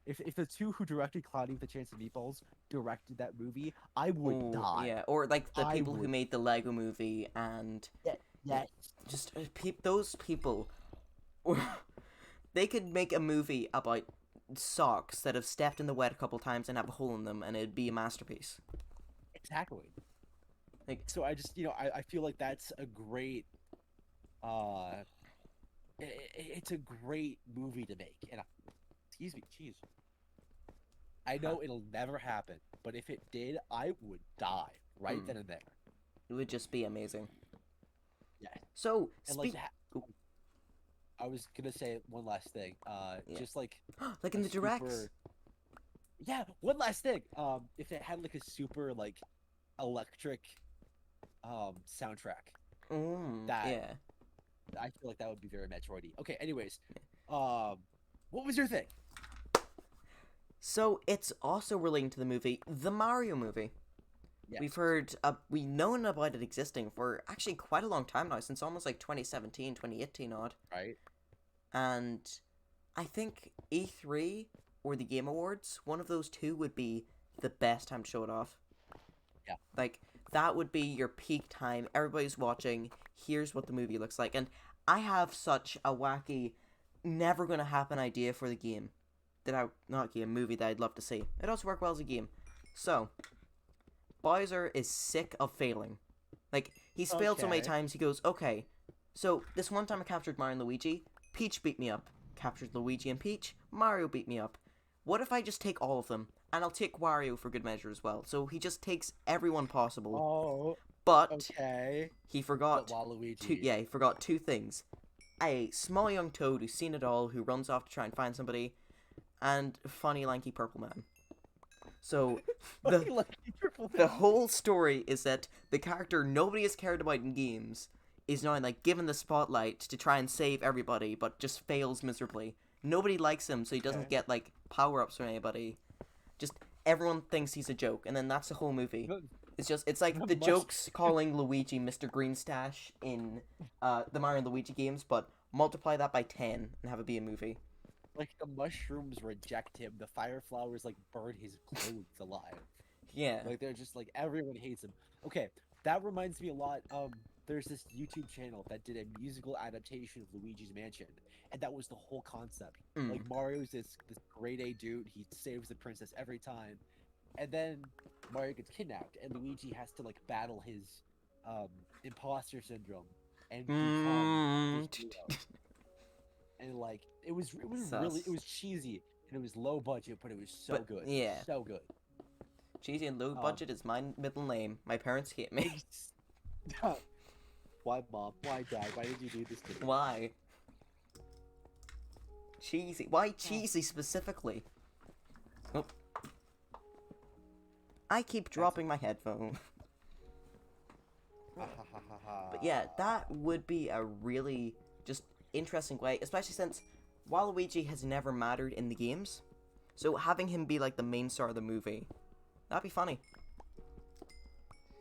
if the two who directed Cloudy with a Chance of Meatballs directed that movie, I would Oh, die. yeah. Or like the I people who would. made the Lego movie and Yeah, like, yes. just those people. They could make a movie about socks that have stepped in the wet a couple times and have a hole in them, and it'd be a masterpiece. Exactly. Like, So I just, I feel like that's a great, uh, it's a great movie to make. And excuse me, jeez. I know it'll never happen, but if it did, I would die right then and there. it would just be amazing. Yeah. So, And like, I was gonna say one last thing. Yeah. Just like like in the directs. Yeah, one last thing. If it had like a super like electric soundtrack, that Yeah. I feel like that would be very Metroidy. Okay, anyways, what was your thing? So it's also relating to the movie, the Mario movie. Yes. We've known about it existing for actually quite a long time now, since almost like 2017, 2018 odd. Right. And I think E3 or the Game Awards, one of those two would be the best time to show it off. Yeah. Like, that would be your peak time. Everybody's watching. Here's what the movie looks like. And I have such a wacky, never gonna happen idea for the game. Movie that I'd love to see. It also work well as a game. So, Bowser is sick of failing. Like, he's failed so many times, he goes, okay, so this one time I captured Mario and Luigi, Peach beat me up. Captured Luigi and Peach, Mario beat me up. What if I just take all of them? And I'll take Wario for good measure as well. So he just takes everyone possible. Oh, but okay. He forgot Waluigi. he forgot two things. A small young toad who's seen it all, who runs off to try and find somebody, and funny lanky purple man. So the whole story is that the character nobody has cared about in games is now like given the spotlight to try and save everybody, but just fails miserably. Nobody likes him, so he doesn't get like power-ups from anybody. Just everyone thinks he's a joke, and then that's the whole movie. It's like the jokes calling Luigi Mr. Greenstash in the Mario and Luigi games, but multiply that by 10 and have it be a movie. Like, the mushrooms reject him, the fire flowers like burn his clothes alive. Yeah. Like, they're just like, everyone hates him. Okay, that reminds me a lot. There's this YouTube channel that did a musical adaptation of Luigi's Mansion, and that was the whole concept. Like, Mario's this grade A dude, he saves the princess every time, and then Mario gets kidnapped, and Luigi has to like battle his imposter syndrome and become his hero. And like it was cheesy and it was low budget, but it was so good. Yeah, so good. Cheesy and low budget is my middle name. My parents hate me. Why, Mom? Why, Dad? Why did you do this to me? Why? Cheesy. Why cheesy specifically? Oh. I keep dropping my headphone. But yeah, that would be a really just interesting way, especially since Waluigi has never mattered in the games. So having him be like the main star of the movie, that'd be funny.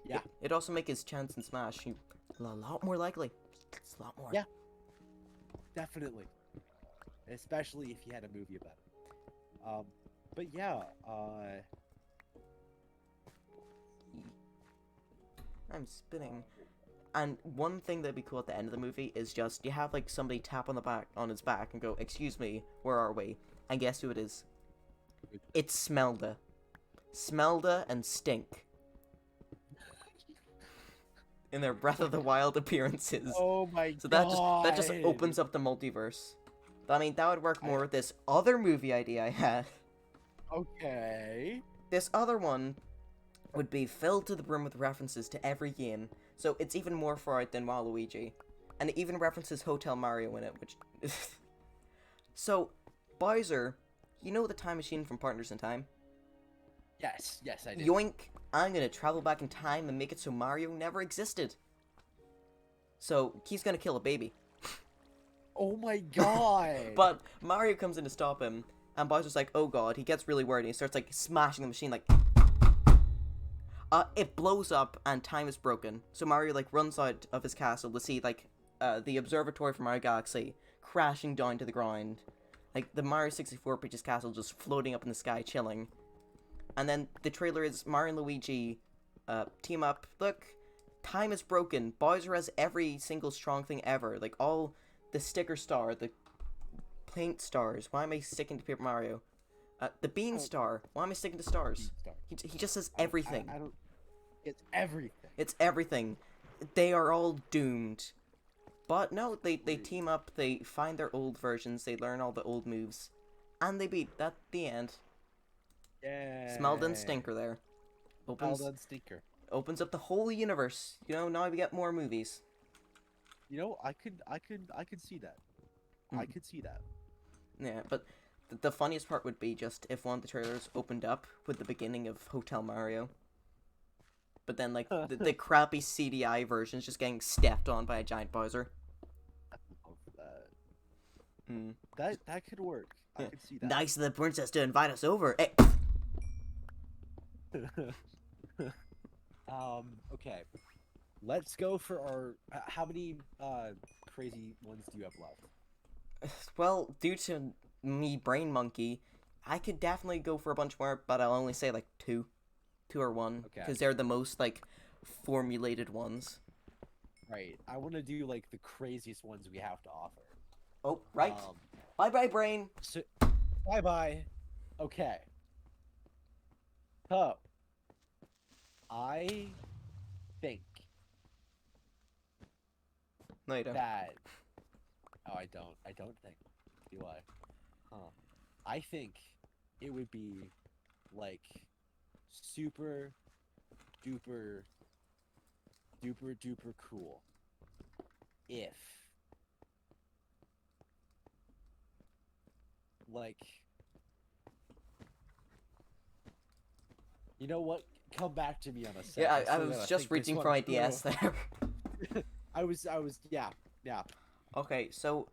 Yeah. It'd also make his chance in Smash a lot more likely. It's a lot more. Yeah. Definitely. Especially if you had a movie about it. But yeah, I'm spinning. And one thing that'd be cool at the end of the movie is just you have like somebody tap on his back and go, "Excuse me, where are we?" And guess who it is? It's Smelda. Smelda and Stink. In their Breath of the Wild appearances. Oh my so god. that just opens up the multiverse. But I mean, that would work more with this other movie idea I had. Okay. This other one would be filled to the brim with references to every game, so it's even more far out than Waluigi. And it even references Hotel Mario in it, which... So, Bowser, you know the time machine from Partners in Time? Yes, I do. Yoink! I'm gonna travel back in time and make it so Mario never existed. So, he's gonna kill a baby. Oh my god! But Mario comes in to stop him, and Bowser's like, oh god, he gets really worried, and he starts, like, smashing the machine, like... It blows up, and time is broken. So Mario, like, runs out of his castle to see, like, the observatory from Mario Galaxy crashing down to the ground. Like, the Mario 64 Peach's castle just floating up in the sky, chilling. And then the trailer is Mario and Luigi team up. Look, time is broken. Bowser has every single strong thing ever. Like, all the sticker star, the paint stars. Why am I sticking to Paper Mario? The bean star. Why am I sticking to stars? He just says everything. I don't... It's everything. It's everything. They are all doomed. But no, they team up, they find their old versions, they learn all the old moves, and they beat. That's the end. Yeah. Smelled and stinker there. Smelled and stinker. Opens up the whole universe. You know, now we get more movies. You know, I could see that. I could see that. Yeah, but the funniest part would be just if one of the trailers opened up with the beginning of Hotel Mario. But then, like, the crappy CDI version is just getting stepped on by a giant Bowser. I love that. That could work. I could see that. Nice of the princess to invite us over. Hey. Okay. Let's go for our... How many crazy ones do you have left? Well, due to me brain monkey, I could definitely go for a bunch more, but I'll only say, like, two or one, because they're the most, like, formulated ones. Right. I want to do, like, the craziest ones we have to offer. Oh, right. Bye-bye, brain. So, bye-bye. Okay. So, I think No, you don't. that... Oh, I don't. I don't think. Do I? Huh. I think it would be, like... super duper cool if, like, you know what, come back to me on a second. Yeah, I was just reaching for my DS there. I was yeah. Okay, so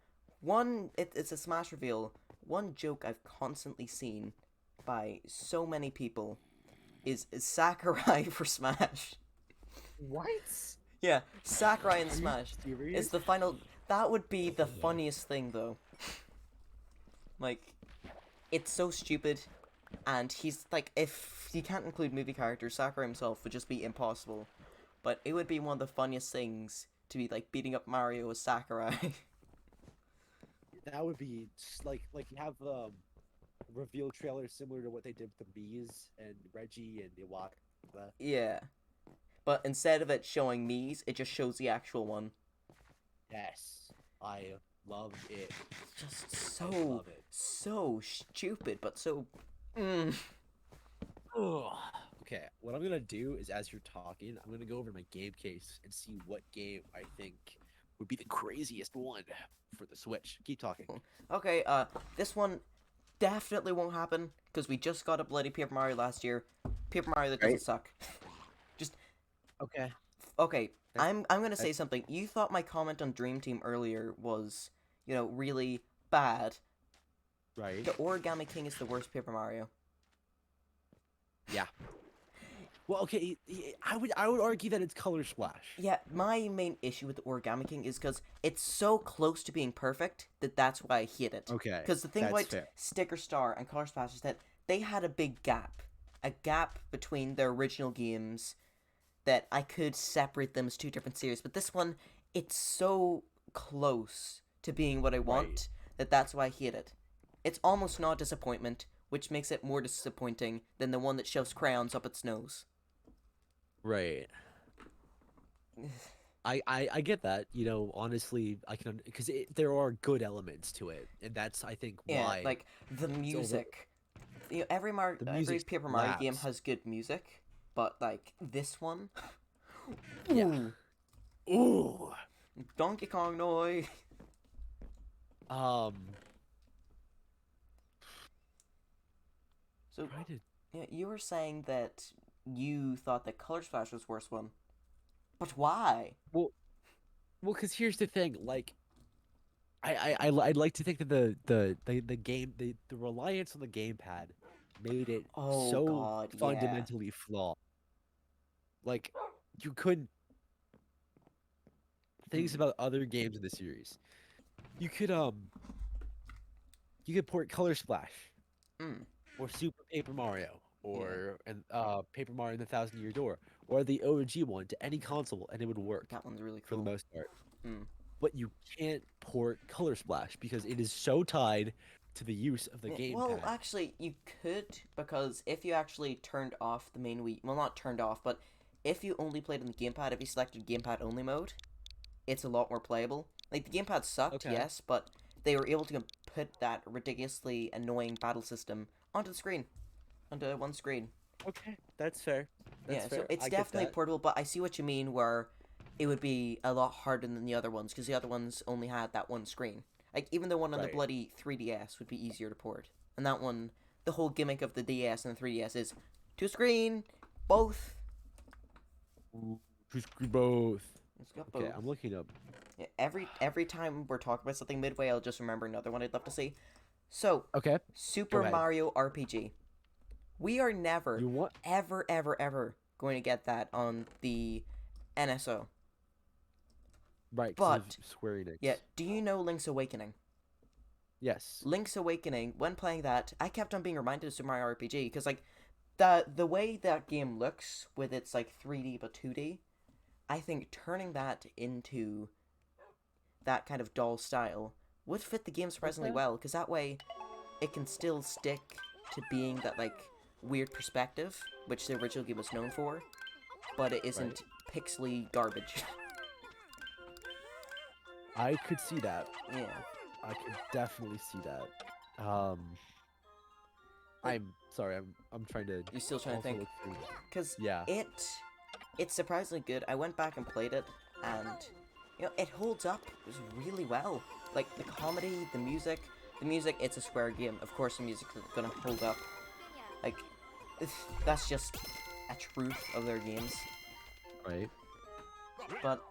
it's a Smash reveal. One joke I've constantly seen by so many people is Sakurai for Smash. What? Yeah, Sakurai in Smash serious? is the final... That would be the funniest thing, though. Like, it's so stupid, and he's, like, if you can't include movie characters, Sakurai himself would just be impossible. But it would be one of the funniest things to be, like, beating up Mario as Sakurai. That would be, like you have, reveal trailers similar to what they did with the Mii's and Reggie and Iwata. Yeah. But instead of it showing Mii's, it just shows the actual one. Yes. I love it. Just so stupid, but so... Okay, what I'm gonna do is, as you're talking, I'm gonna go over my game case and see what game I think would be the craziest one for the Switch. Keep talking. Okay, this one definitely won't happen, because we just got a bloody Paper Mario last year. Paper Mario that doesn't suck. Just... Okay. Okay, I'm gonna say something. You thought my comment on Dream Team earlier was, you know, really bad. Right. The Origami King is the worst Paper Mario. Yeah. Well, okay, I would argue that it's Color Splash. Yeah, my main issue with the Origami King is because it's so close to being perfect that's why I hate it. Okay. Because the thing about Sticker Star and Color Splash is that they had a big gap. A gap between their original games that I could separate them as two different series. But this one, it's so close to being what I want that's why I hate it. It's almost not disappointment, which makes it more disappointing than the one that shoves crayons up its nose. Right. I get that. You know, honestly, I can because there are good elements to it, and that's I think Yeah, why like the it's over. music. You know, The every music Paper Mario game slaps. has good music, but like this one, Yeah. ooh, Ooh. Donkey Kong noise. Um. So Try to. yeah, you were saying that you thought that Color Splash was worst one, but why? Well, because here's the thing. Like, I'd like to think that the game the reliance on the gamepad made it Oh so God, yeah. fundamentally flawed. Like, you couldn't things Mm, about other games in the series. You could you could port Color Splash mm, or Super Paper Mario yeah, or and Paper Mario and the Thousand Year Door or the OG one to any console and it would work that one's really for the cool. most part. Mm. But you can't port Color Splash because it is so tied to the use of the Yeah, well, gamepad. actually, you could, because if you actually turned off the main Wii, well, not turned off, but if you only played on the gamepad, if you selected gamepad only mode, it's a lot more playable. Like, the gamepad sucked, Okay. yes, but they were able to put that ridiculously annoying battle system onto the screen, onto one screen. Okay, that's fair. That's Yeah, so fair. it's I get definitely that. portable, but I see what you mean where it would be a lot harder than the other ones, because the other ones only had that one screen. Like, even the one on the Right. bloody 3DS would be easier to port. And that one, the whole gimmick of the DS and the 3DS is two screen, both. Ooh, just both. It's got Okay, both. I'm looking up. Yeah, every time we're talking about something midway, I'll just remember another one I'd love to see. So, Okay, go Super ahead. Mario RPG. We are never, You want? ever going to get that on the NSO. Right, because of But Square yeah, Enix. do you know Link's Awakening? Yes. Link's Awakening, when playing that, I kept on being reminded of Super Mario RPG because like the way that game looks with its like 3D but 2D, I think turning that into that kind of doll style would fit the game surprisingly Okay. well because that way it can still stick to being that like weird perspective which the original game was known for, but it Right. isn't pixely garbage. I could see that. Yeah. I could definitely see that. Like, I'm sorry. I'm trying to you still trying to also think? look through. Because Yeah. it's surprisingly good. I went back and played it, and it holds up really well. Like the comedy, the music. It's a Square game, of course. The music is gonna hold up. Like that's just a truth of their games. Right. But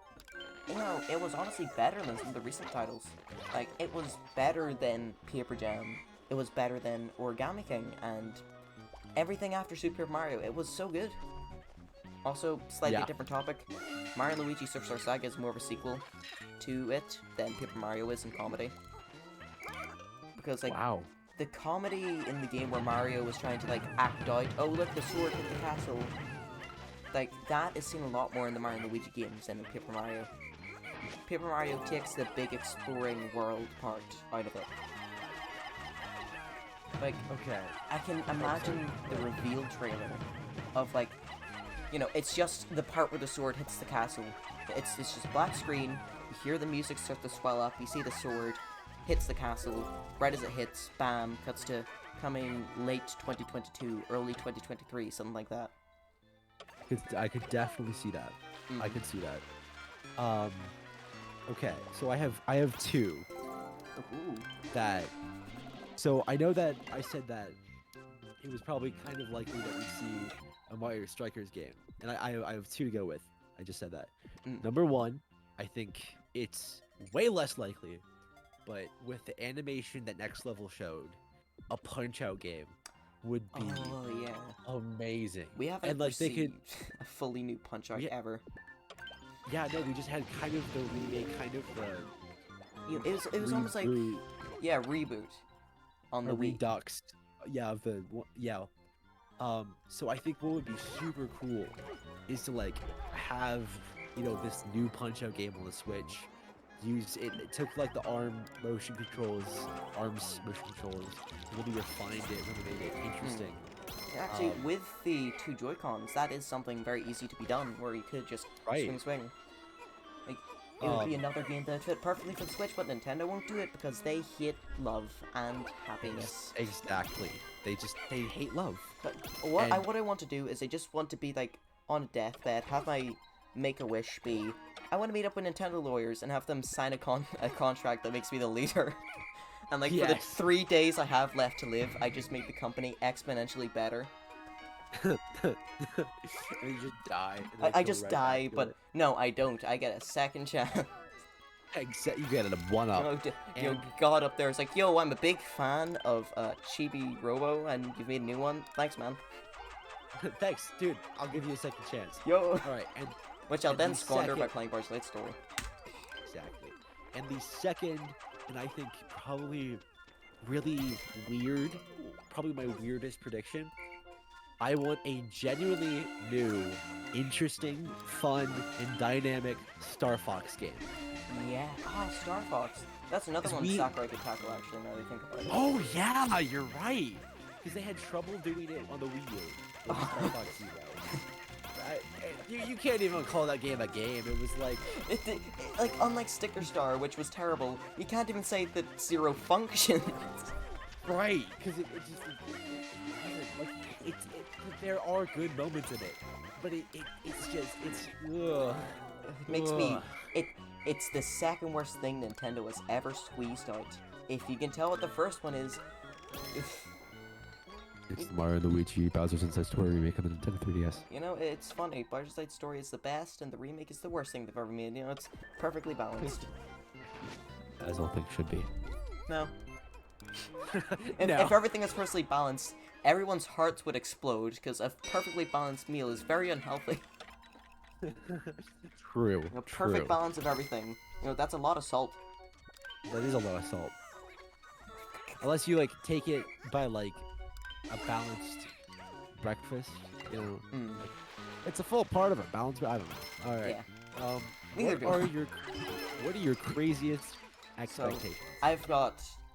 it was honestly better than some of the recent titles. Like it was better than Paper Jam. It was better than Origami King and everything after Super Mario. It was so good. Also, slightly Yeah. different topic. Mario & Luigi Superstar Saga is more of a sequel to it than Paper Mario is in comedy. Because, like, Wow. the comedy in the game where Mario was trying to, like, act out, oh, look, the sword hit the castle. Like, that is seen a lot more in the Mario & Luigi games than in Paper Mario. Paper Mario takes the big exploring world part out of it. Like, Okay. I can imagine the reveal trailer of, like, it's just the part where the sword hits the castle. It's just black screen. You hear the music start to swell up. You see the sword hits the castle. Right as it hits, bam, cuts to coming late 2022, early 2023, something like that. I could definitely see that. I Mm. could see that. Okay. So I have two Ooh. that. So I know that I said that it was probably kind of likely that we'd see a Mario Strikers game, and I have two to go with. I just said that. Mm. Number one, I think it's way less likely, but with the animation that Next Level showed, a Punch Out game would be Oh, yeah. amazing. We haven't And like they received could, a fully new Punch-Out we, ever. yeah, no, we just had kind of the remake, kind of the It was almost like, reboot, yeah, reboot on a the Wii. redux, yeah, of yeah. So I think what would be super cool is to like have this new Punch Out game on the Switch. It took like the arms motion controls, really refined it, really made it interesting. Actually, Um, with the two Joy-Cons, that is something very easy to be done, where you could just right. swing. Like, it would be another game that fit perfectly for the Switch, but Nintendo won't do it because they hate love and happiness. Exactly. They hate love. But what I want to do is I just want to be like on a deathbed, have my Make-A-Wish be, I want to meet up with Nintendo lawyers and have them sign a contract that makes me the leader. And like for the 3 days I have left to live, I just make the company exponentially better. And you just die. I just die, but no, I don't. I get a second chance. You get it a 1-up. You know, God up there is like, yo, I'm a big fan of Chibi Robo, and you've made a new one. Thanks, man. Thanks, dude. I'll give you a second chance. Yo. All right, and which I'll then squander by playing Bard's Light Story. Exactly. And the second, and I think probably really weird, probably my weirdest prediction, I want a genuinely new, interesting, fun, and dynamic Star Fox game. Yeah. Oh, Star Fox. That's another one Sakurai could tackle, actually, now that I think about it. Oh, yeah, you're right. Because they had trouble doing it on the Wii U. With Star Fox Zero. You can't even call that game a game. It was like... like, unlike Sticker Star, which was terrible, you can't even say that Zero functions. Right, because there are good moments in it, but ugh. It makes me... It's the second worst thing Nintendo has ever squeezed out. If you can tell what the first one is... It's the Mario and Luigi Bowser's Inside Story remake on the Nintendo 3DS. You know, it's funny. Bowser's Inside Story is the best, and the remake is the worst thing they've ever made. You know, it's perfectly balanced. As all things should be. No. If everything is perfectly balanced, everyone's hearts would explode, because a perfectly balanced meal is very unhealthy. True. You know, perfect balance of everything. You know, that's a lot of salt. That is a lot of salt. Unless you, like, take it by, like, a balanced breakfast, you know. Like, it's a full part of it. Balanced, I don't know. All right. Yeah. What are your craziest expectations? So,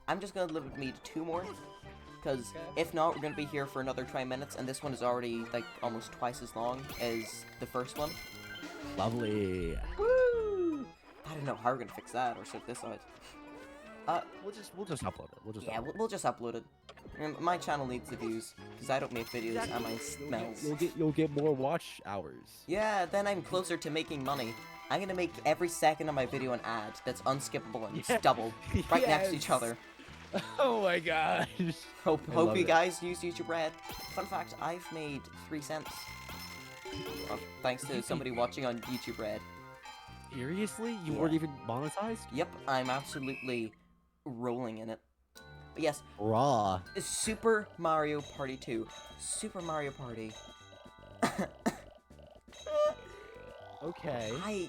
I'm just gonna limit me to 2 more, because if not, we're gonna be here for another 20 minutes, and this one is already like almost twice as long as the first one. Lovely. Woo! I don't know how we're gonna fix that or sort this out. We'll just upload it. We'll just upload it. My channel needs the views, because I don't make videos and my smells. You'll get more watch hours. Yeah, then I'm closer to making money. I'm gonna make every second of my video an ad that's unskippable and it's double, right next to each other. Oh my gosh. Hope you guys use YouTube Red. Fun fact, I've made 3 cents. Thanks to somebody watching on YouTube Red. Seriously? You weren't even monetized? Yep, I'm absolutely rolling in it. But yes, raw. Super Mario Party 2. Super Mario Party. Okay. I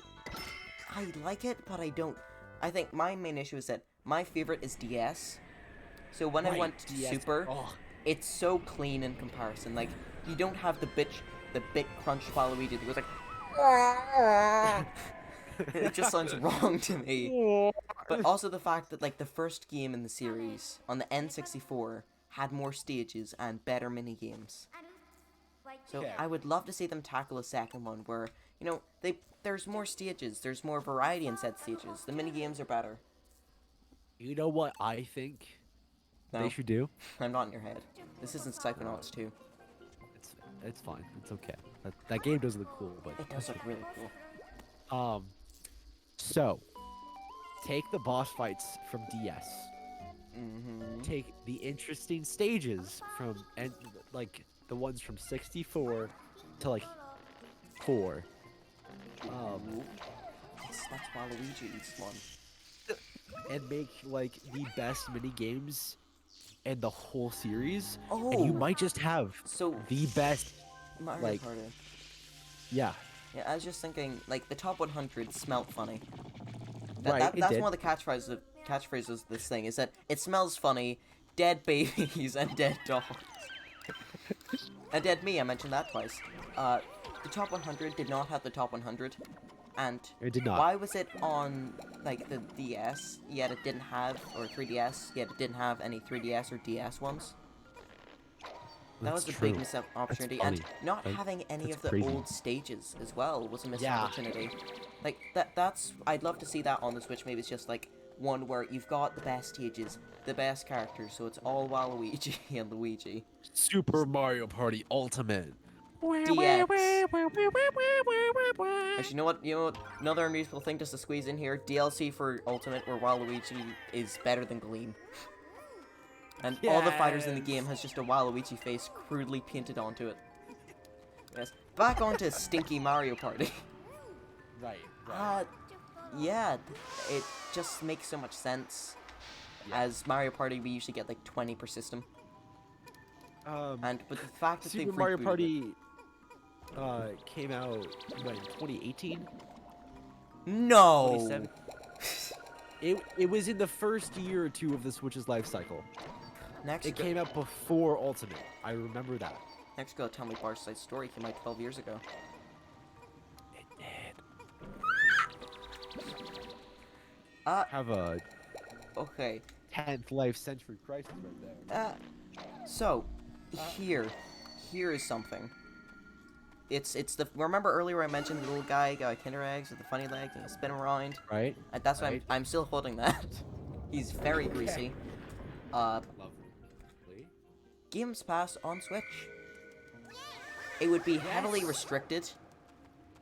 like it, but I don't. I think my main issue is that my favorite is DS. So when I went to DS. Super, it's so clean in comparison. Like, you don't have the bit crunch Waluigi that goes like... It just sounds wrong to me. But also the fact that, like, the first game in the series, on the N64, had more stages and better mini-games. So I would love to see them tackle a second one where, you know, there's more stages, there's more variety in said stages. The mini-games are better. You know what I think they should do? I'm not in your head. This isn't Psychonauts 2. It's fine. It's okay. That game does look cool, but... It does look really cool. So, take the boss fights from DS. Take the interesting stages from, and like, the ones from 64 to, like, 4. That's Waluigi's one. And make, like, the best mini games in the whole series. Oh! And you might just have the best, Mario Party. Yeah. Yeah, I was just thinking, like, the top 100 smelled funny. That's one of the catchphrases of this thing, is that it smells funny, dead babies, and dead dogs. And dead me, I mentioned that twice. The top 100 did not have the top 100. And it did not. Why was it on, like, the DS, yet it didn't have, or 3DS, yet it didn't have any 3DS or DS ones? That That's was a true. big missed opportunity, funny. and not That- having any that's of the crazy. old stages as well was a missed Yeah. opportunity. Like that's I'd love to see that on the Switch. Maybe it's just like one where you've got the best stages, the best characters, so it's all Waluigi and Luigi. Super Mario Party Ultimate. DX. Actually, you know what? Another unreasonable thing just to squeeze in here: DLC for Ultimate, where Waluigi is better than Gleam. And all the fighters in the game has just a Waluigi face crudely painted onto it. Yes. Back onto Stinky Mario Party. Right. Yeah, it just makes so much sense. Yeah. As Mario Party, we usually get like 20 per system. And but the fact that Super they've Mario rebooted Party came out when 2018. No. 27? It was in the first year or two of the Switch's life cycle. Next, It came out before Ultimate. I remember that. Next, go tell me Bar's Side Story came out 12 years ago. It did. Have a okay. 10th life century crisis right there. So here is something. It's the remember earlier I mentioned the little guy got Kinder eggs with the funny legs and he'll spin around. Right. And that's why Right. I'm still holding that. He's very greasy. Lovely. Games Pass on Switch. It would be heavily restricted.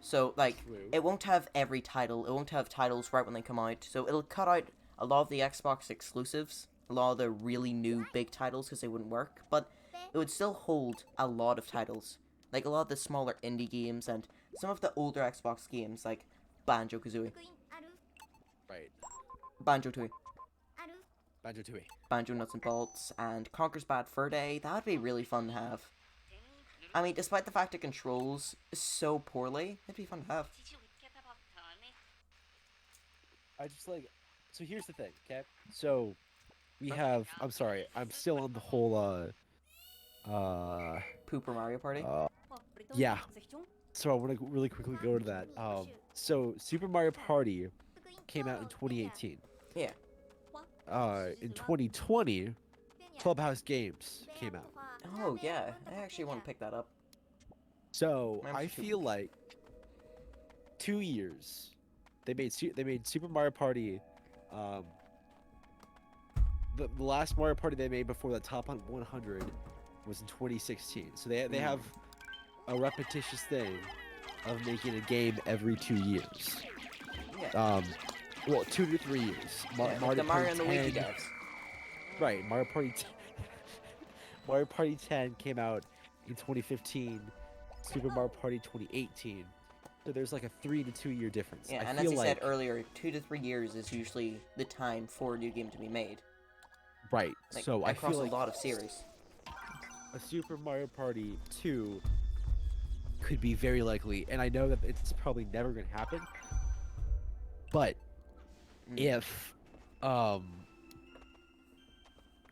So, like, True. it won't have every title. It won't have titles right when they come out. So it'll cut out a lot of the Xbox exclusives. A lot of the really new big titles because they wouldn't work. But it would still hold a lot of titles. Like, a lot of the smaller indie games and some of the older Xbox games, like Banjo-Kazooie. Right. Banjo-Tooie. Banjo-Tooie. Banjo Nuts and Bolts, and Conker's Bad Fur Day. That would be really fun to have. I mean, despite the fact it controls so poorly, it'd be fun to have. I just like. So here's the thing, okay? So we have. I'm sorry. I'm still on the whole. Pooper Mario Party? Yeah. So I want to really quickly go to that. So Super Mario Party came out in 2018. Yeah. In 2020, Clubhouse Games came out. Oh, yeah. I actually want to pick that up. So Mine's I 2 feel weeks. like 2 years. They made Super Mario Party. The last Mario Party they made before the top 100 was in 2016. So they have a repetitious thing of making a game every 2 years. Yeah. Well, 2 to 3 years. Yeah, like the Mario and the Luigi devs. Right, Mario Party. Mario Party 10 came out in 2015. Super Mario Party 2018. So there's like a 3 to 2 year difference. Yeah, I and as feel I said like- earlier, 2 to 3 years is usually the time for a new game to be made. Right. Like, So I across feel like a lot of series. a Super Mario Party 2 could be very likely, and I know that it's probably never going to happen. But if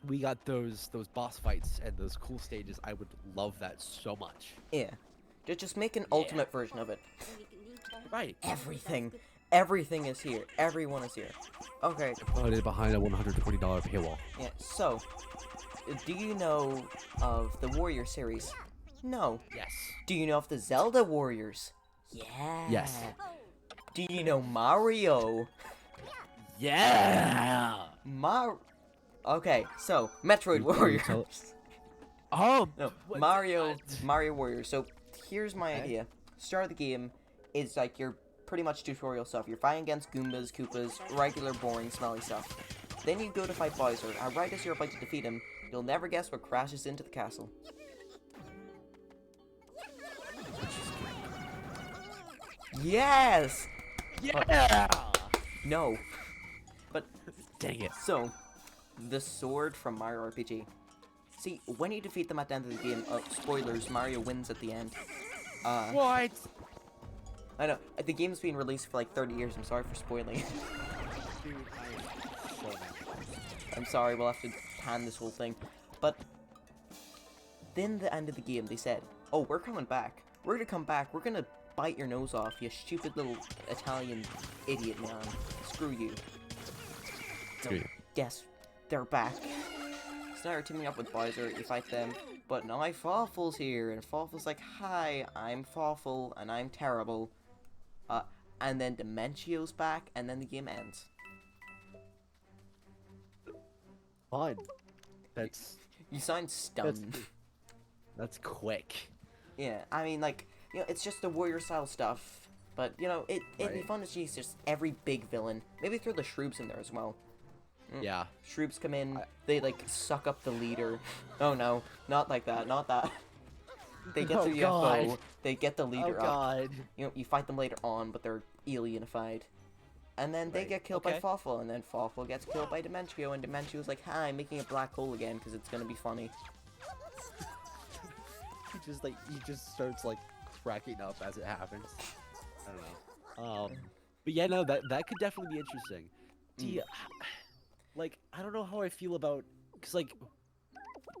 we got those boss fights and those cool stages, I would love that so much. Yeah. Just make an ultimate version of it. Right. Everything is here. Everyone is here. Okay. Put it behind a $120 paywall. Yeah, so, do you know of the Warrior series? No. Yes. Do you know of the Zelda Warriors? Yeah. Yes. Do you know Mario? Yeah. Okay, so, Metroid Can you Warriors. tell- Oh No, what- Mario Warriors. So, here's my Okay. idea. Start of the game is like your pretty much tutorial stuff. You're fighting against Goombas, Koopas, regular, boring, smelly stuff. Then you go to fight Bowser, and right as you're about to defeat him, you'll never guess what crashes into the castle. Yes! Yeah. No. But, Dang it. so, the sword from Mario RPG. See, when you defeat them at the end of the game, spoilers, Mario wins at the end. What? I know, the game's been released for like 30 years, I'm sorry for spoiling it. Dude, I am so mad. I'm sorry, we'll have to can this whole thing. But, then the end of the game, they said, oh, we're coming back. We're gonna come back, we're gonna bite your nose off, you stupid little Italian idiot man. Screw you. So, Screw you. guess, they're back. So now you're teaming up with Bowser, you fight them. But now Fawful's here, and Fawful's like, hi, I'm Fawful, and I'm terrible. And then Dimentio's back, and then the game ends. Fun. That's You sound stunned. that's quick. Yeah, I mean, like, you know, it's just the warrior style stuff. But, you know, it'd be Right. fun to see just every big villain. Maybe throw the Shroobs in there as well. Yeah. Shroobs come in, they, like, suck up the leader. Oh, no. Not like that. Not that. They get Oh, the UFO. God. They get the leader Oh up. God. You know, you fight them later on, but they're alienified. And then they Right. get killed by Okay. Fawful, and then Fawful gets killed by Dimentio, and Dimentio's like, hi, I'm making a black hole again, because it's gonna be funny. He just starts like cracking up as it happens. I don't know. But yeah, no, that could definitely be interesting. Do you, like, I don't know how I feel about, cause like,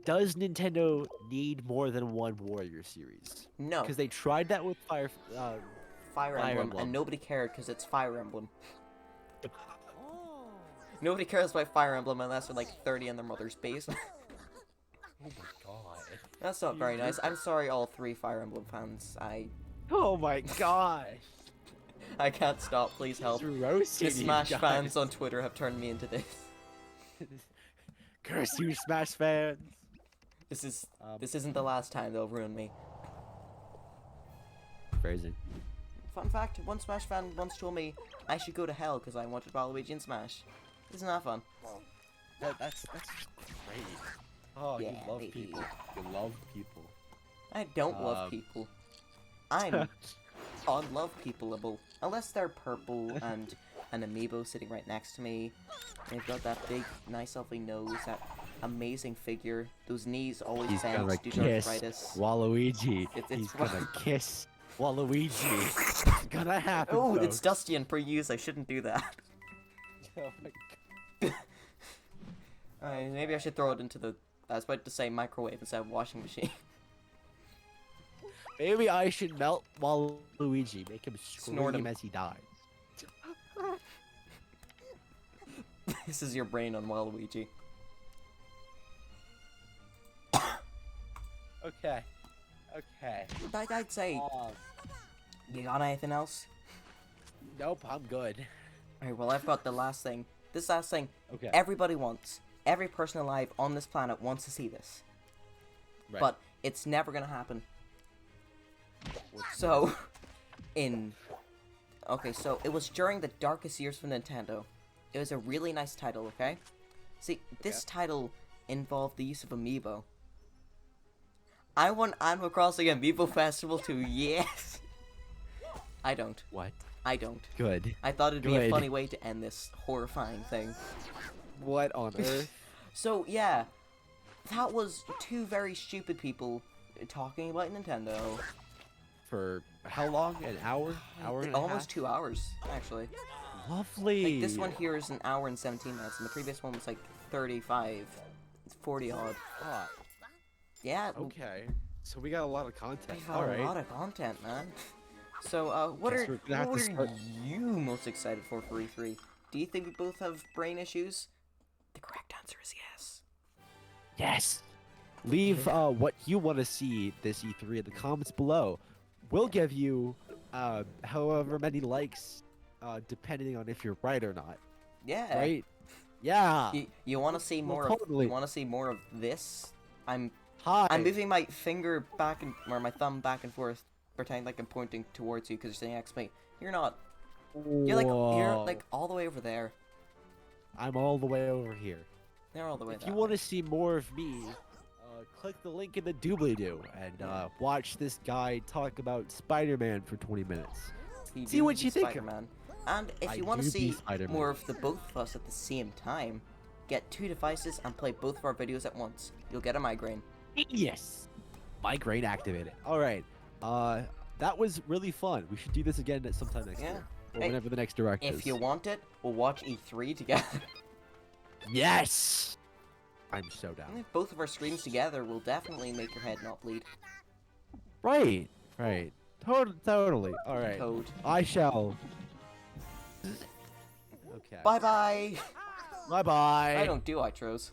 does Nintendo need more than one Warrior series? No. Because they tried that with Fire Fire Emblem, Emblem. and nobody cared, because it's Fire Emblem. Nobody cares about Fire Emblem unless they're like 30 in their mother's base. Oh my God. That's not very nice. I'm sorry, all 3 Fire Emblem fans. Oh my gosh. I can't stop. Please help. Just roasting The you Smash guys. fans on Twitter have turned me into this. Curse you, Smash fans. This isn't the last time they'll ruin me. Crazy. Fun fact: one Smash fan once told me I should go to hell because I wanted Waluigi in Smash. Isn't that fun? That's great. Oh, Yeah, you love baby. people. You love people. I don't love people. I'm unlove peopleable. Unless they're purple and an amiibo sitting right next to me. They've got that big, nice, lovely nose, that amazing figure. Those knees always He's bent gonna due to kiss arthritis. Waluigi. It's He's gonna kiss Waluigi. It's gonna happen. Oh, folks. it's dusty and per use. I shouldn't do that. Oh my Maybe I should throw it into the. I was about to say microwave instead of washing machine. Maybe I should melt Waluigi, make him Snort scream him. as he dies. This is your brain on Waluigi. Okay. Okay. I'd say. You got anything else? Nope, I'm good. Alright, well, I've got the last thing. This last thing, Okay. everybody wants. Every person alive on this planet wants to see this. Right. But it's never gonna happen. So, Okay, so it was during the darkest years for Nintendo. It was a really nice title, okay? See, this title involved the use of amiibo. I want Animal Crossing Amiibo Festival too, yes! I don't. What? I don't. Good. I thought it'd be a Good. funny way to end this horrifying thing. What on earth? So, yeah. That was 2 very stupid people talking about Nintendo. For how long? An hour? Hour and a Almost half? 2 hours, actually. Lovely. Like, this one here is an hour and 17 minutes, and the previous one was like 35. It's 40 odd. Ah, Yeah, okay. So we got a lot of content. we got All a right. lot of content, man. So, what Guess are, we're gonna have what to are start- you most excited for E3? Do you think we both have brain issues? The correct answer is yes. Yes. Leave what you want to see this E3 in the comments below. We'll give you however many likes, depending on if you're right or not. Yeah. Right? Yeah. You want to see Well, more totally. of? You want to see more of this? I'm Hi. moving my finger back and or my thumb back and forth, pretending like I'm pointing towards you because you're saying next to me. You're not. You're Whoa. like all the way over there. I'm all the way over here. They're all the way If there. you want to see more of me, click the link in the doobly-doo and watch this guy talk about Spider-Man for 20 minutes. See what you think. Spider-Man. And if I you want to do be see Spider-Man. more of the both of us at the same time, get 2 devices and play both of our videos at once. You'll get a migraine. Yes. Migraine activated. All right. That was really fun. We should do this again at sometime next year. Or Hey, whenever the next direct is. If you want it, we'll watch E3 together. Yes. I'm so And down. if both of our screens together will definitely make your head not bleed. Right. Right. Totally. All right. Code. I shall. Okay. Bye bye. Bye bye. I don't do outros.